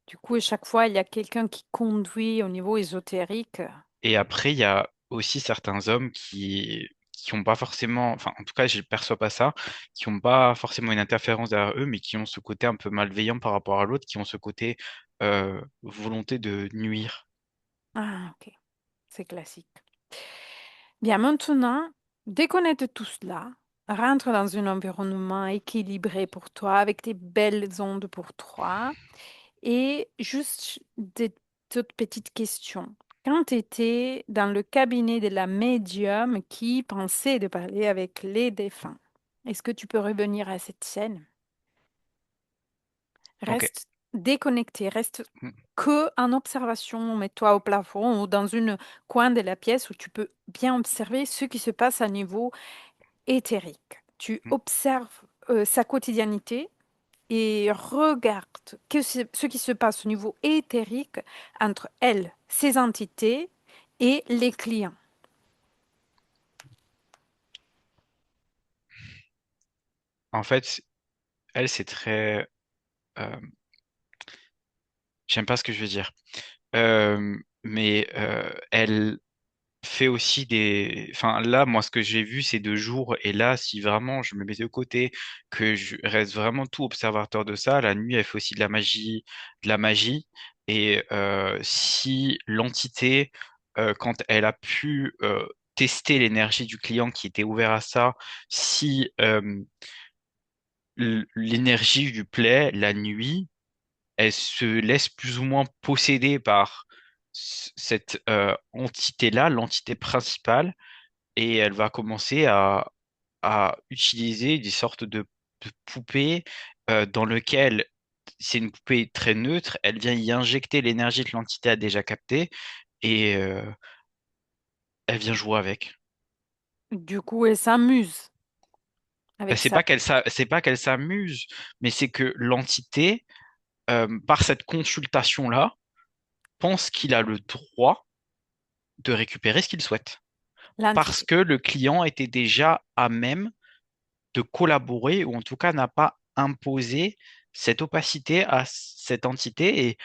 Du coup, à chaque fois, il y a quelqu'un qui conduit au niveau ésotérique. Et après, il y a aussi certains hommes qui ont pas forcément, enfin, en tout cas, je ne perçois pas ça, qui n'ont pas forcément une interférence derrière eux, mais qui ont ce côté un peu malveillant par rapport à l'autre, qui ont ce côté volonté de nuire. Ah, ok. c'est classique. Bien, maintenant, déconnecte tout cela, rentre dans un environnement équilibré pour toi, avec des belles ondes pour toi, et juste des toutes petites questions. Quand tu étais dans le cabinet de la médium qui pensait de parler avec les défunts, est-ce que tu peux revenir à cette scène? Ok. Reste déconnecté, reste Mm, que en observation, mets-toi au plafond ou dans une coin de la pièce où tu peux bien observer ce qui se passe à niveau éthérique. Tu mm. observes sa quotidiennité et regarde ce qui se passe au niveau éthérique entre elle, ses entités et les clients. En fait, elle, c'est très... euh, j'aime pas ce que je veux dire. Mais elle fait aussi des... Enfin, là, moi, ce que j'ai vu ces 2 jours, et là, si vraiment je me mets de côté, que je reste vraiment tout observateur de ça, la nuit, elle fait aussi de la magie, de la magie. Et si l'entité, quand elle a pu tester l'énergie du client qui était ouvert à ça, si l'énergie lui plaît la nuit, elle se laisse plus ou moins posséder par cette entité-là, l'entité principale, et elle va commencer à utiliser des sortes de poupées dans lesquelles c'est une poupée très neutre, elle vient y injecter l'énergie que l'entité a déjà captée et elle vient jouer avec. Du coup, elle s'amuse Ben, avec ça. c'est pas qu'elle s'amuse, mais c'est que l'entité, par cette consultation-là, pense qu'il a le droit de récupérer ce qu'il souhaite. Parce L'entité. que le client était déjà à même de collaborer ou en tout cas n'a pas imposé cette opacité à cette entité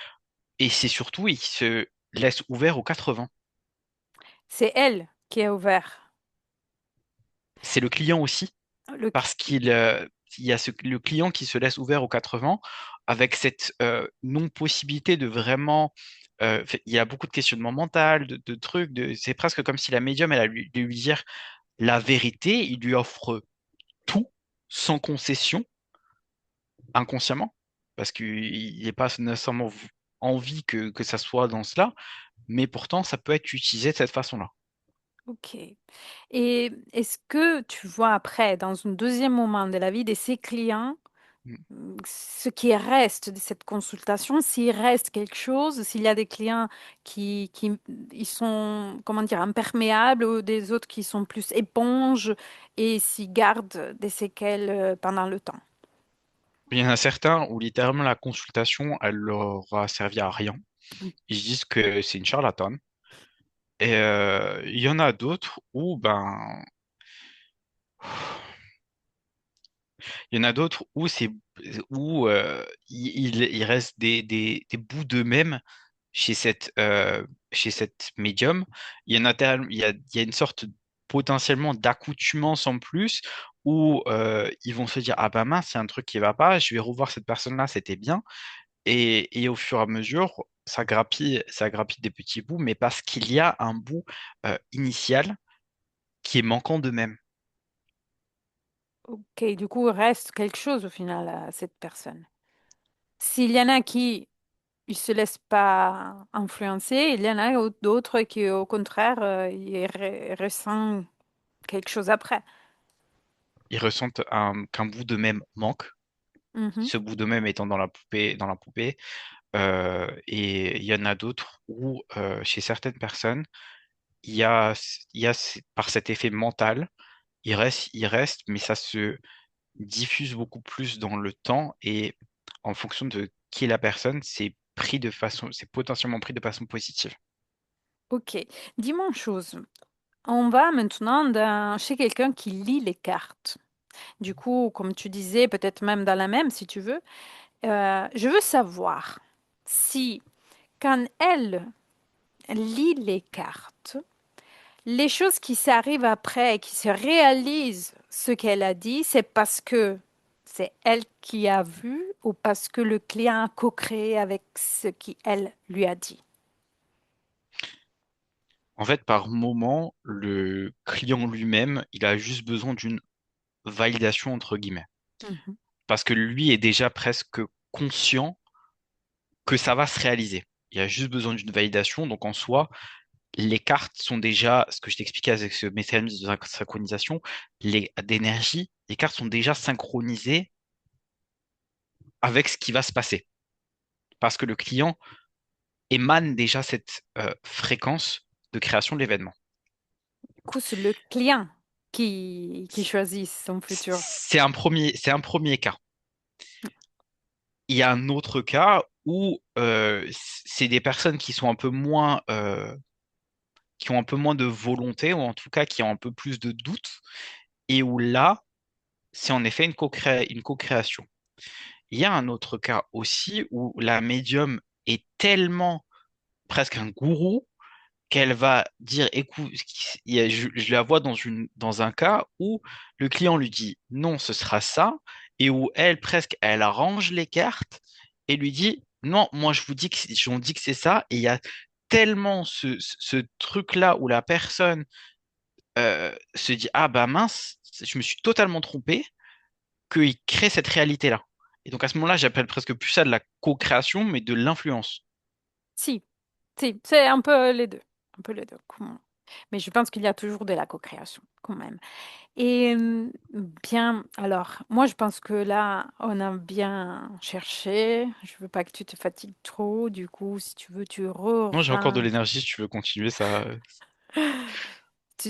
et c'est surtout, il se laisse ouvert aux 80. C'est elle qui est ouverte. C'est le client aussi Le... parce il y a le client qui se laisse ouvert aux 80 avec cette non-possibilité de vraiment... il y a beaucoup de questionnements mentaux, de trucs, c'est presque comme si la médium, elle a lui dire la vérité, il lui offre tout sans concession, inconsciemment, parce qu'il n'est pas nécessairement envie que ça soit dans cela, mais pourtant ça peut être utilisé de cette façon-là. Ok. Et est-ce que tu vois après, dans un deuxième moment de la vie de ces clients, Mm. ce qui reste de cette consultation, s'il reste quelque chose, s'il y a des clients qui ils sont, comment dire, imperméables ou des autres qui sont plus éponges et s'ils gardent des séquelles pendant le temps. Il y en a certains où littéralement la consultation, elle leur a servi à rien. Ils se disent que c'est une charlatane. Et il y en a d'autres où, ben, il y en a d'autres où c'est où il reste des bouts d'eux-mêmes chez cette médium. Il y a une sorte potentiellement d'accoutumance en plus où ils vont se dire, ah ben mince, il y a un truc qui va pas, je vais revoir cette personne-là, c'était bien. Et au fur et à mesure, ça grappille des petits bouts, mais parce qu'il y a un bout initial qui est manquant d'eux-mêmes. Ok, du coup, il reste quelque chose au final à cette personne. S'il y en a qui ne se laissent pas influencer, il y en a d'autres qui, au contraire, ils ressentent quelque chose après. Ils ressentent qu'un bout d'eux-mêmes manque, Mhm. ce bout d'eux-mêmes étant dans la poupée. Et il y en a d'autres où, chez certaines personnes, il y a par cet effet mental, il reste, mais ça se diffuse beaucoup plus dans le temps et en fonction de qui est la personne, c'est potentiellement pris de façon positive. Ok, dis-moi une chose. On va maintenant chez quelqu'un qui lit les cartes. Du coup, comme tu disais, peut-être même dans la même, si tu veux, je veux savoir si, quand elle lit les cartes, les choses qui s'arrivent après, qui se réalisent ce qu'elle a dit, c'est parce que c'est elle qui a vu ou parce que le client a co-créé avec ce qu'elle lui a dit. En fait, par moment, le client lui-même, il a juste besoin d'une validation entre guillemets. Mhm. Parce que lui est déjà presque conscient que ça va se réaliser. Il a juste besoin d'une validation. Donc en soi, les cartes sont déjà, ce que je t'expliquais avec ce mécanisme de synchronisation, d'énergie, les cartes sont déjà synchronisées avec ce qui va se passer. Parce que le client émane déjà cette fréquence de création de l'événement. Du coup, c'est le client qui choisit son futur. C'est un premier cas. Il y a un autre cas où c'est des personnes qui sont un peu moins, qui ont un peu moins de volonté, ou en tout cas qui ont un peu plus de doutes, et où là, c'est en effet une co-création. Il y a un autre cas aussi où la médium est tellement presque un gourou qu'elle va dire, écoute, je la vois dans un cas où le client lui dit non, ce sera ça, et où elle, presque, elle arrange les cartes et lui dit non, moi j'en dis que c'est ça, et il y a tellement ce truc-là où la personne se dit ah bah mince, je me suis totalement trompé, qu'il crée cette réalité-là. Et donc à ce moment-là, j'appelle presque plus ça de la co-création, mais de l'influence. Si, si, c'est un peu les deux. Un peu les deux. Mais je pense qu'il y a toujours de la co-création, quand même. Et bien, alors, moi, je pense que là, on a bien cherché. Je veux pas que tu te fatigues trop. Du coup, si tu veux, tu Non, j'ai encore de re-ranges. l'énergie si tu veux continuer ça.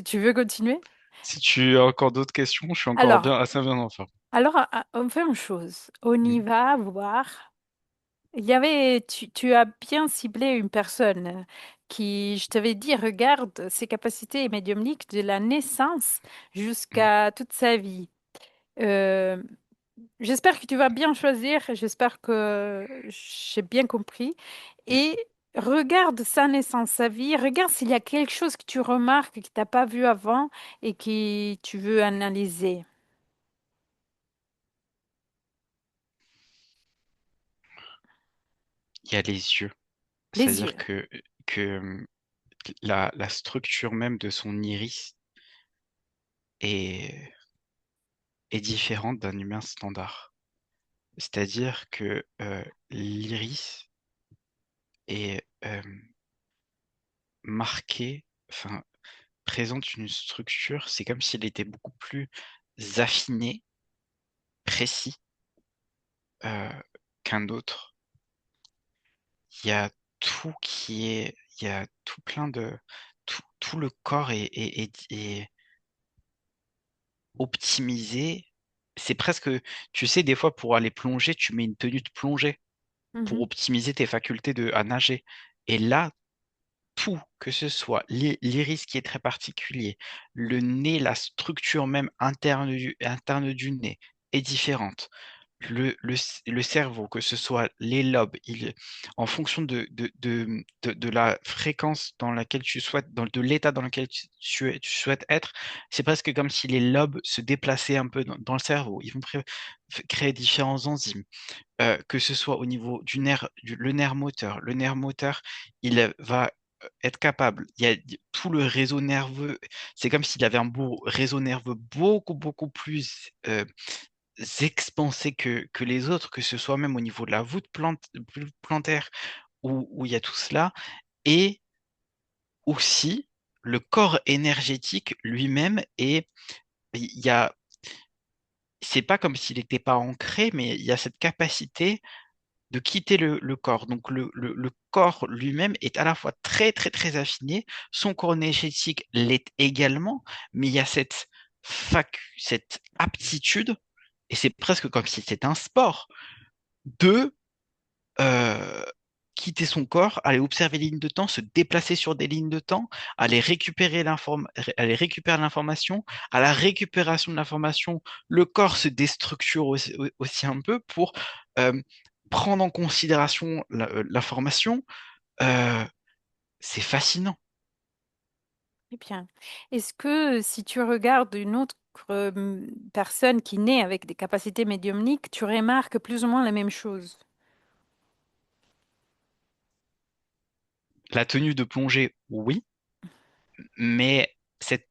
Tu veux continuer? Si tu as encore d'autres questions, je suis encore Alors, bien, assez bien en forme. on fait une chose. On y Mhm. va voir. Tu as bien ciblé une personne qui, je t'avais dit, regarde ses capacités médiumniques de la naissance Mhm. jusqu'à toute sa vie. Euh, J'espère que tu vas bien choisir, j'espère que j'ai bien compris. Et regarde sa naissance, sa vie, regarde s'il y a quelque chose que tu remarques que tu n'as pas vu avant et que tu veux analyser. Il y a les yeux. Les C'est-à-dire yeux. que la structure même de son iris est, est différente d'un humain standard. C'est-à-dire que l'iris est marqué, enfin, présente une structure, c'est comme s'il était beaucoup plus affiné, précis euh, qu'un autre. Il y a il y a tout plein de, tout le corps est optimisé. C'est presque, tu sais, des fois pour aller plonger, tu mets une tenue de plongée pour Mhm, optimiser tes facultés à nager. Et là, tout, que ce soit l'iris qui est très particulier, le nez, la structure même interne du nez est différente. Le cerveau, que ce soit les lobes, en fonction de la fréquence dans laquelle tu souhaites, de l'état dans lequel tu souhaites être, c'est presque comme si les lobes se déplaçaient un peu dans le cerveau. Ils vont créer différents enzymes, que ce soit au niveau le nerf moteur. Le nerf moteur, il va être capable. Il y a tout le réseau nerveux. C'est comme s'il avait un beau réseau nerveux beaucoup, beaucoup plus expansé que les autres, que ce soit même au niveau de la plantaire où il y a tout cela. Et aussi, le corps énergétique lui-même il y a, c'est pas comme s'il n'était pas ancré, mais il y a cette capacité de quitter le corps. Donc le corps lui-même est à la fois très très très affiné, son corps énergétique l'est également, mais il y a cette aptitude, et c'est presque comme si c'était un sport, de euh, quitter son corps, aller observer les lignes de temps, se déplacer sur des lignes de temps, aller récupérer l'information. À la récupération de l'information, le corps se déstructure aussi un peu pour euh, prendre en considération l'information. Euh, c'est fascinant. très bien. Est-ce que si tu regardes une autre personne qui naît avec des capacités médiumniques, tu remarques plus ou moins la même chose? La tenue de plongée, oui. mais cette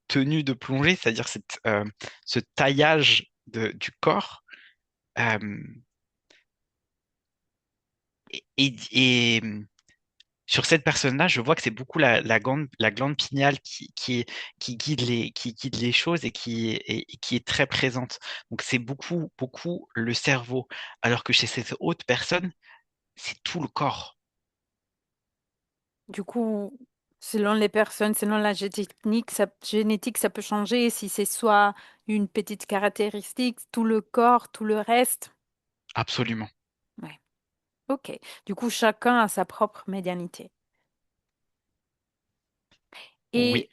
tenue de plongée, c'est-à-dire ce taillage du corps, euh, et sur cette personne-là, je vois que c'est beaucoup la glande pinéale qui guide les choses et qui est très présente. Donc c'est beaucoup, beaucoup le cerveau. Alors que chez cette autre personne, c'est tout le corps. Du coup, selon les personnes, selon la génétique, ça peut changer si c'est soit une petite caractéristique, tout le corps, tout le reste. Absolument. Ouais. Ok. Du coup, chacun a sa propre médianité. Oui. Et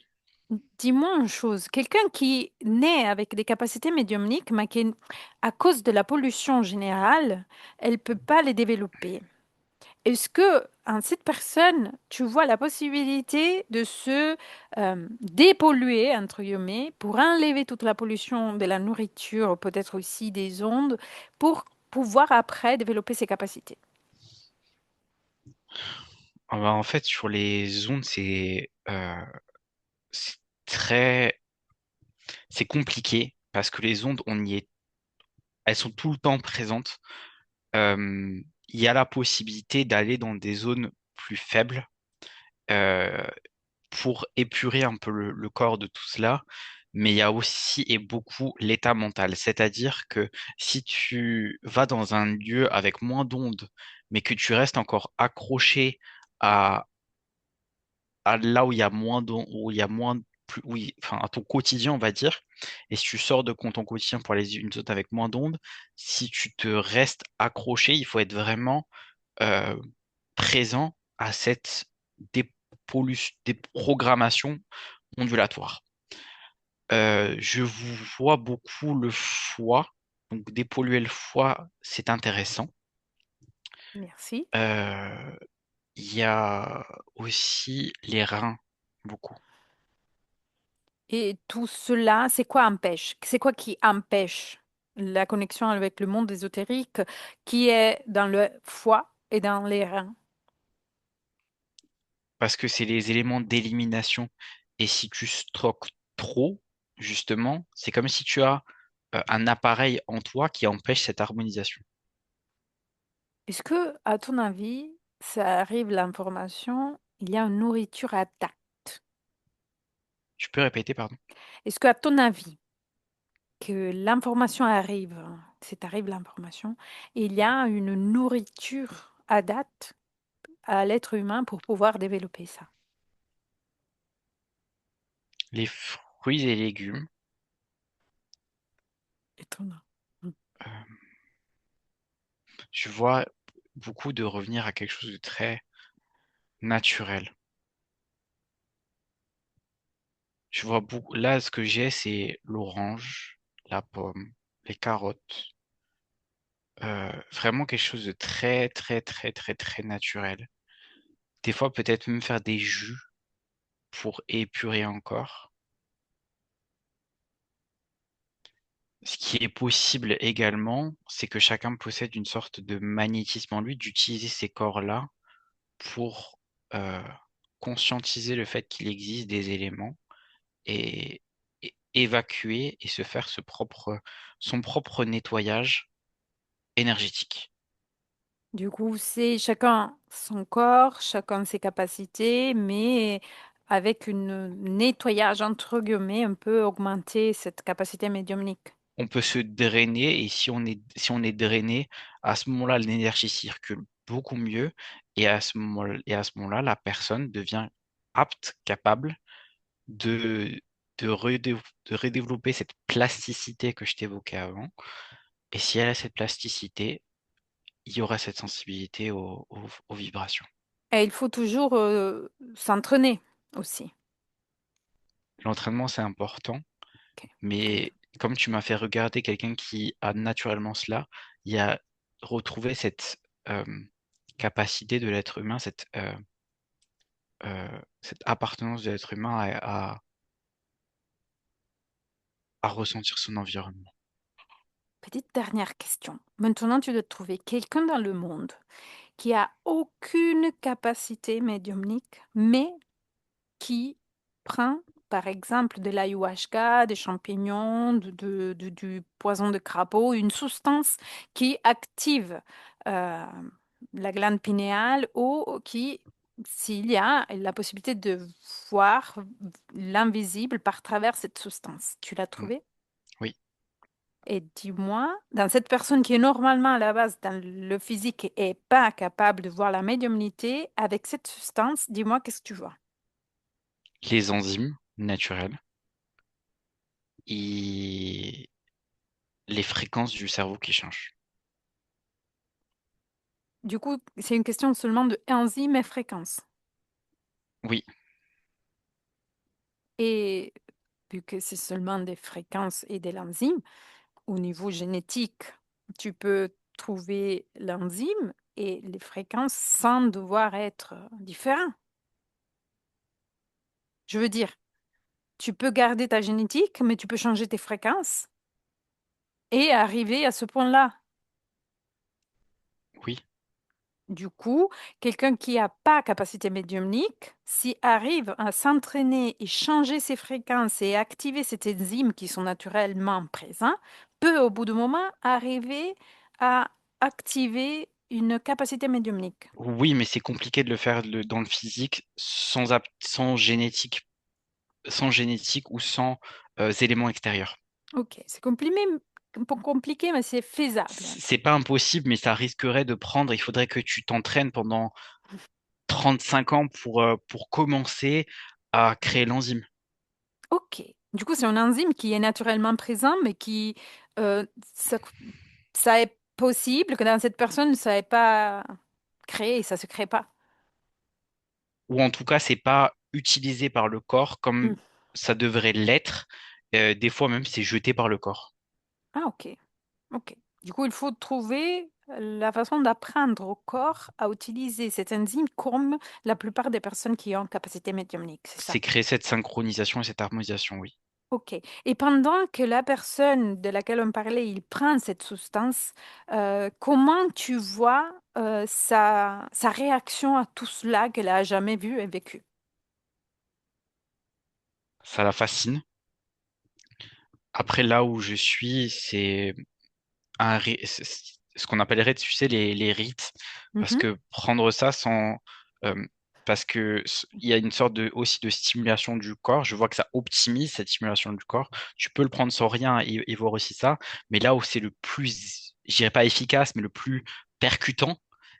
dis-moi une chose, quelqu'un qui naît avec des capacités médiumniques, mais qui, à cause de la pollution générale, elle peut pas les développer. Est-ce que en cette personne, tu vois la possibilité de se dépolluer, entre guillemets, pour enlever toute la pollution de la nourriture, peut-être aussi des ondes, pour pouvoir après développer ses capacités? Ah bah, en fait, sur les ondes, c'est très, c'est compliqué parce que les ondes, elles sont tout le temps présentes. Euh, il y a la possibilité d'aller dans des zones plus faibles euh, pour épurer un peu le corps de tout cela. Mais il y a aussi et beaucoup l'état mental. C'est-à-dire que si tu vas dans un lieu avec moins d'ondes, mais que tu restes encore accroché à, à là où il y a moins d'ondes, où il y a moins, plus, oui, enfin, à ton quotidien, on va dire, et si tu sors de ton quotidien pour aller une zone avec moins d'ondes, si tu te restes accroché, il faut être vraiment euh, présent à cette déprogrammation ondulatoire. Je vous vois beaucoup le foie, donc dépolluer le foie, c'est intéressant. Merci. Euh, Il y a aussi les reins, beaucoup. Et tout cela, c'est quoi empêche? C'est quoi qui empêche la connexion avec le monde ésotérique qui est dans le foie et dans les reins? Parce que c'est les éléments d'élimination. Et si tu stockes trop, justement, c'est comme si tu as un appareil en toi qui empêche cette harmonisation. Est-ce que, à ton avis, ça arrive l'information, il y a une nourriture à tact? Tu peux répéter, pardon? Est-ce que, à ton avis, que l'information arrive, c'est arrive l'information, il y a une nourriture adapte à l'être humain pour pouvoir développer ça? Les fruits et légumes, Étonnant. Mm. euh, je vois beaucoup de revenir à quelque chose de très naturel. Je vois beaucoup. Là, ce que j'ai, c'est l'orange, la pomme, les carottes. Vraiment quelque chose de très, très, très, très, très naturel. Des fois, peut-être même faire des jus pour épurer encore. Ce qui est possible également, c'est que chacun possède une sorte de magnétisme en lui, d'utiliser ces corps-là pour euh, conscientiser le fait qu'il existe des éléments et, et évacuer et se faire son propre nettoyage énergétique. Du coup, c'est chacun son corps, chacun ses capacités, mais avec une nettoyage entre guillemets, on peut augmenter cette capacité médiumnique. On peut se drainer et si on est drainé, à ce moment-là, l'énergie circule beaucoup mieux et à ce moment-là, la personne devient apte, capable de, de redévelopper cette plasticité que je t'évoquais avant. Et si elle a cette plasticité, il y aura cette sensibilité aux vibrations. Et il faut toujours s'entraîner aussi. L'entraînement, c'est important, Ok, comme- mais comme tu m'as fait regarder quelqu'un qui a naturellement cela, il y a retrouvé cette euh, capacité de l'être humain, cette appartenance de l'être humain à ressentir son environnement. Petite dernière question. Maintenant, tu dois trouver quelqu'un dans le monde qui a aucune capacité médiumnique, mais qui prends, par exemple, de l'ayahuasca, des champignons, du poison de crapaud, une substance qui active euh, la glande pinéale ou qui, s'il y a la possibilité de voir l'invisible par travers cette substance. Tu l'as Mm. trouvé? Oui. Et dis-moi, dans cette personne qui est normalement à la base dans le physique et pas capable de voir la médiumnité, avec cette substance, dis-moi qu'est-ce que tu vois? Les enzymes naturelles et les fréquences du cerveau qui changent. Du coup, c'est une question seulement de enzymes et fréquences. Oui, Et vu que c'est seulement des fréquences et de l'enzyme, au niveau génétique, tu peux trouver l'enzyme et les fréquences sans devoir être différents. Je veux dire, tu peux garder ta génétique, mais tu peux changer tes fréquences et arriver à ce point-là. oui, Du coup, quelqu'un qui n'a pas capacité médiumnique, s'il arrive à s'entraîner et changer ses fréquences et activer ces enzymes qui sont naturellement présents, peut au bout du moment arriver à activer une capacité médiumnique. oui, mais c'est compliqué de le faire dans le physique sans génétique ou sans éléments extérieurs. Ok, c'est compliqué, un peu compliqué, mais c'est faisable. C'est pas impossible, mais ça risquerait de prendre. Il faudrait que tu t'entraînes pendant 35 ans pour commencer à créer l'enzyme. Ok. Du coup, c'est un enzyme qui est naturellement présent, mais qui, euh, ça, ça est possible que dans cette personne, ça n'est pas créé, ça se crée pas. Ou en tout cas, c'est pas utilisé par le corps Hmm. comme ça devrait l'être. Des fois même, c'est jeté par le corps. Ah, ok. Ok. Du coup, il faut trouver la façon d'apprendre au corps à utiliser cette enzyme comme la plupart des personnes qui ont capacité médiumnique, c'est ça? C'est créer cette synchronisation et cette harmonisation, oui. Ok. Et pendant que la personne de laquelle on parlait, il prend cette substance, comment tu vois sa réaction à tout cela qu'elle a jamais vu et vécu? Ça la fascine. Après, là où je suis, c'est ce qu'on appellerait, tu sais, les rites. Parce Mhm. que prendre ça sans... euh, parce que il y a une sorte de, aussi de stimulation du corps. Je vois que ça optimise cette stimulation du corps. Tu peux le prendre sans rien et voir aussi ça. Mais là où c'est le plus, je dirais pas efficace, mais le plus percutant,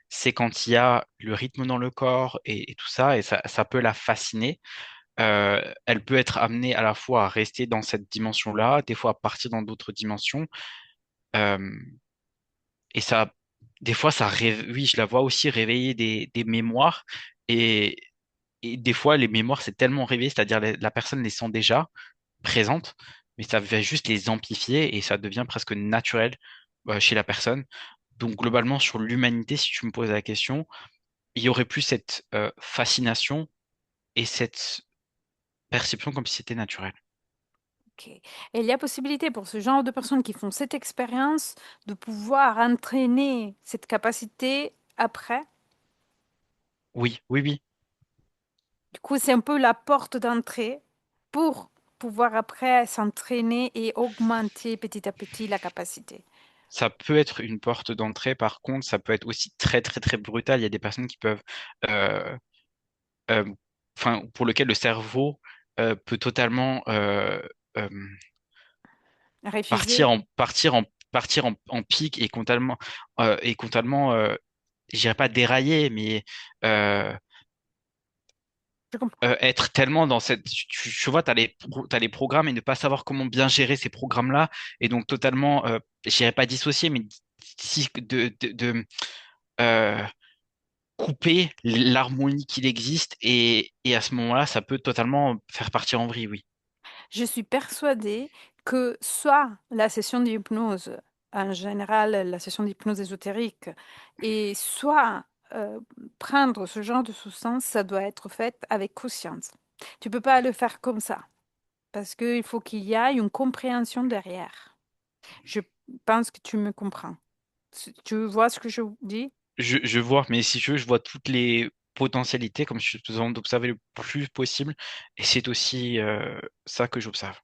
c'est quand il y a le rythme dans le corps et tout ça. Et ça peut la fasciner. Elle peut être amenée à la fois à rester dans cette dimension-là, des fois à partir dans d'autres dimensions. Euh, et ça, des fois, oui, je la vois aussi réveiller des mémoires. Et, et des fois, les mémoires, c'est tellement réveillé, c'est-à-dire la personne les sent déjà présentes, mais ça va juste les amplifier et ça devient presque naturel chez la personne. Donc, globalement, sur l'humanité, si tu me poses la question, il y aurait plus cette fascination et cette perception comme si c'était naturel. Ok. Et il y a possibilité pour ce genre de personnes qui font cette expérience de pouvoir entraîner cette capacité après. Oui, oui, oui. Du coup, c'est un peu la porte d'entrée pour pouvoir après s'entraîner et augmenter petit à petit la capacité. Ça peut être une porte d'entrée, par contre, ça peut être aussi très, très, très brutal. Il y a des personnes qui peuvent, euh, euh, enfin, pour lesquelles le cerveau peut totalement euh, Refuser, partir en pic et totalement, je dirais pas dérailler, mais euh, je comprends. être tellement dans cette, tu vois, t'as les programmes et ne pas savoir comment bien gérer ces programmes-là, et donc totalement, je dirais pas dissocier, mais euh, couper l'harmonie qu'il existe et à ce moment-là, ça peut totalement faire partir en vrille, oui. Je suis persuadée que soit la session d'hypnose, en général la session d'hypnose ésotérique, et soit prendre ce genre de substance, ça doit être fait avec conscience. Tu peux pas le faire comme ça, parce qu'il faut qu'il y ait une compréhension derrière. Je pense que tu me comprends. Tu vois ce que je dis? Je vois, mais si tu veux, je vois toutes les. potentialités, comme je te demande d'observer le plus possible. Et c'est aussi ça que j'observe.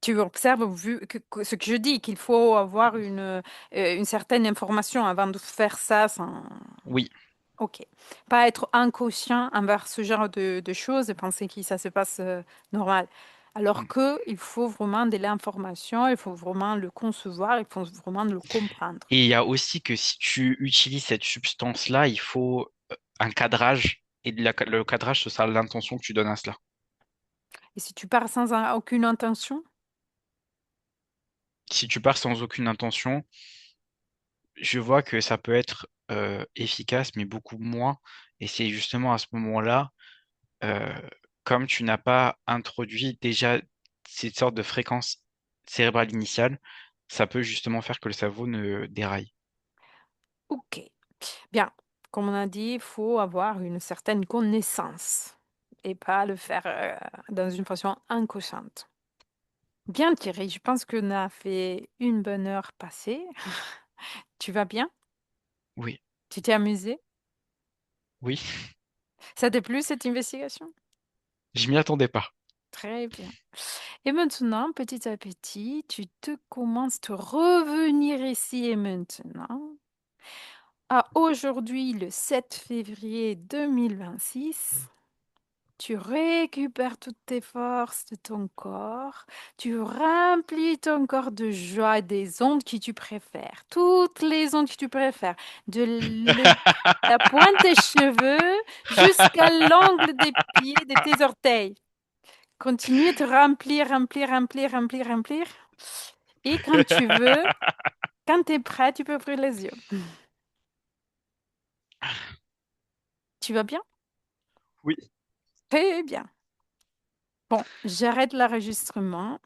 Tu observes vu ce que je dis, qu'il faut avoir une certaine information avant de faire ça sans... Oui. Ok. Pas être inconscient envers ce genre de choses et penser que ça se passe normal. Alors que il faut vraiment de l'information, il faut vraiment le concevoir, il faut vraiment le comprendre. Et il y a aussi que si tu utilises cette substance-là, il faut un cadrage. Et le cadrage, ce sera l'intention que tu donnes à cela. Et si tu pars sans aucune intention, Si tu pars sans aucune intention, je vois que ça peut être efficace, mais beaucoup moins. Et c'est justement à ce moment-là, euh, comme tu n'as pas introduit déjà cette sorte de fréquence cérébrale initiale, ça peut justement faire que le cerveau ne déraille. ok. Bien, comme on a dit, il faut avoir une certaine connaissance et pas le faire dans une façon inconsciente. Bien, Thierry, je pense qu'on a fait une bonne heure passée. Tu vas bien? Oui, Tu t'es amusé? oui, Ça t'a plu cette investigation? je m'y attendais pas. Très bien. Et maintenant, petit à petit, tu te commences à revenir ici et maintenant. À aujourd'hui, le 7 février 2026. Tu récupères toutes tes forces de ton corps, tu remplis ton corps de joie et des ondes que tu préfères, toutes les ondes que tu préfères, la pointe des cheveux jusqu'à l'angle des pieds, de tes orteils. Continue à te remplir, remplir, remplir, remplir, remplir. Et quand tu veux, quand tu es prêt, tu peux ouvrir les yeux. Tu vas bien? Oui. Très bien. Bon, j'arrête l'enregistrement.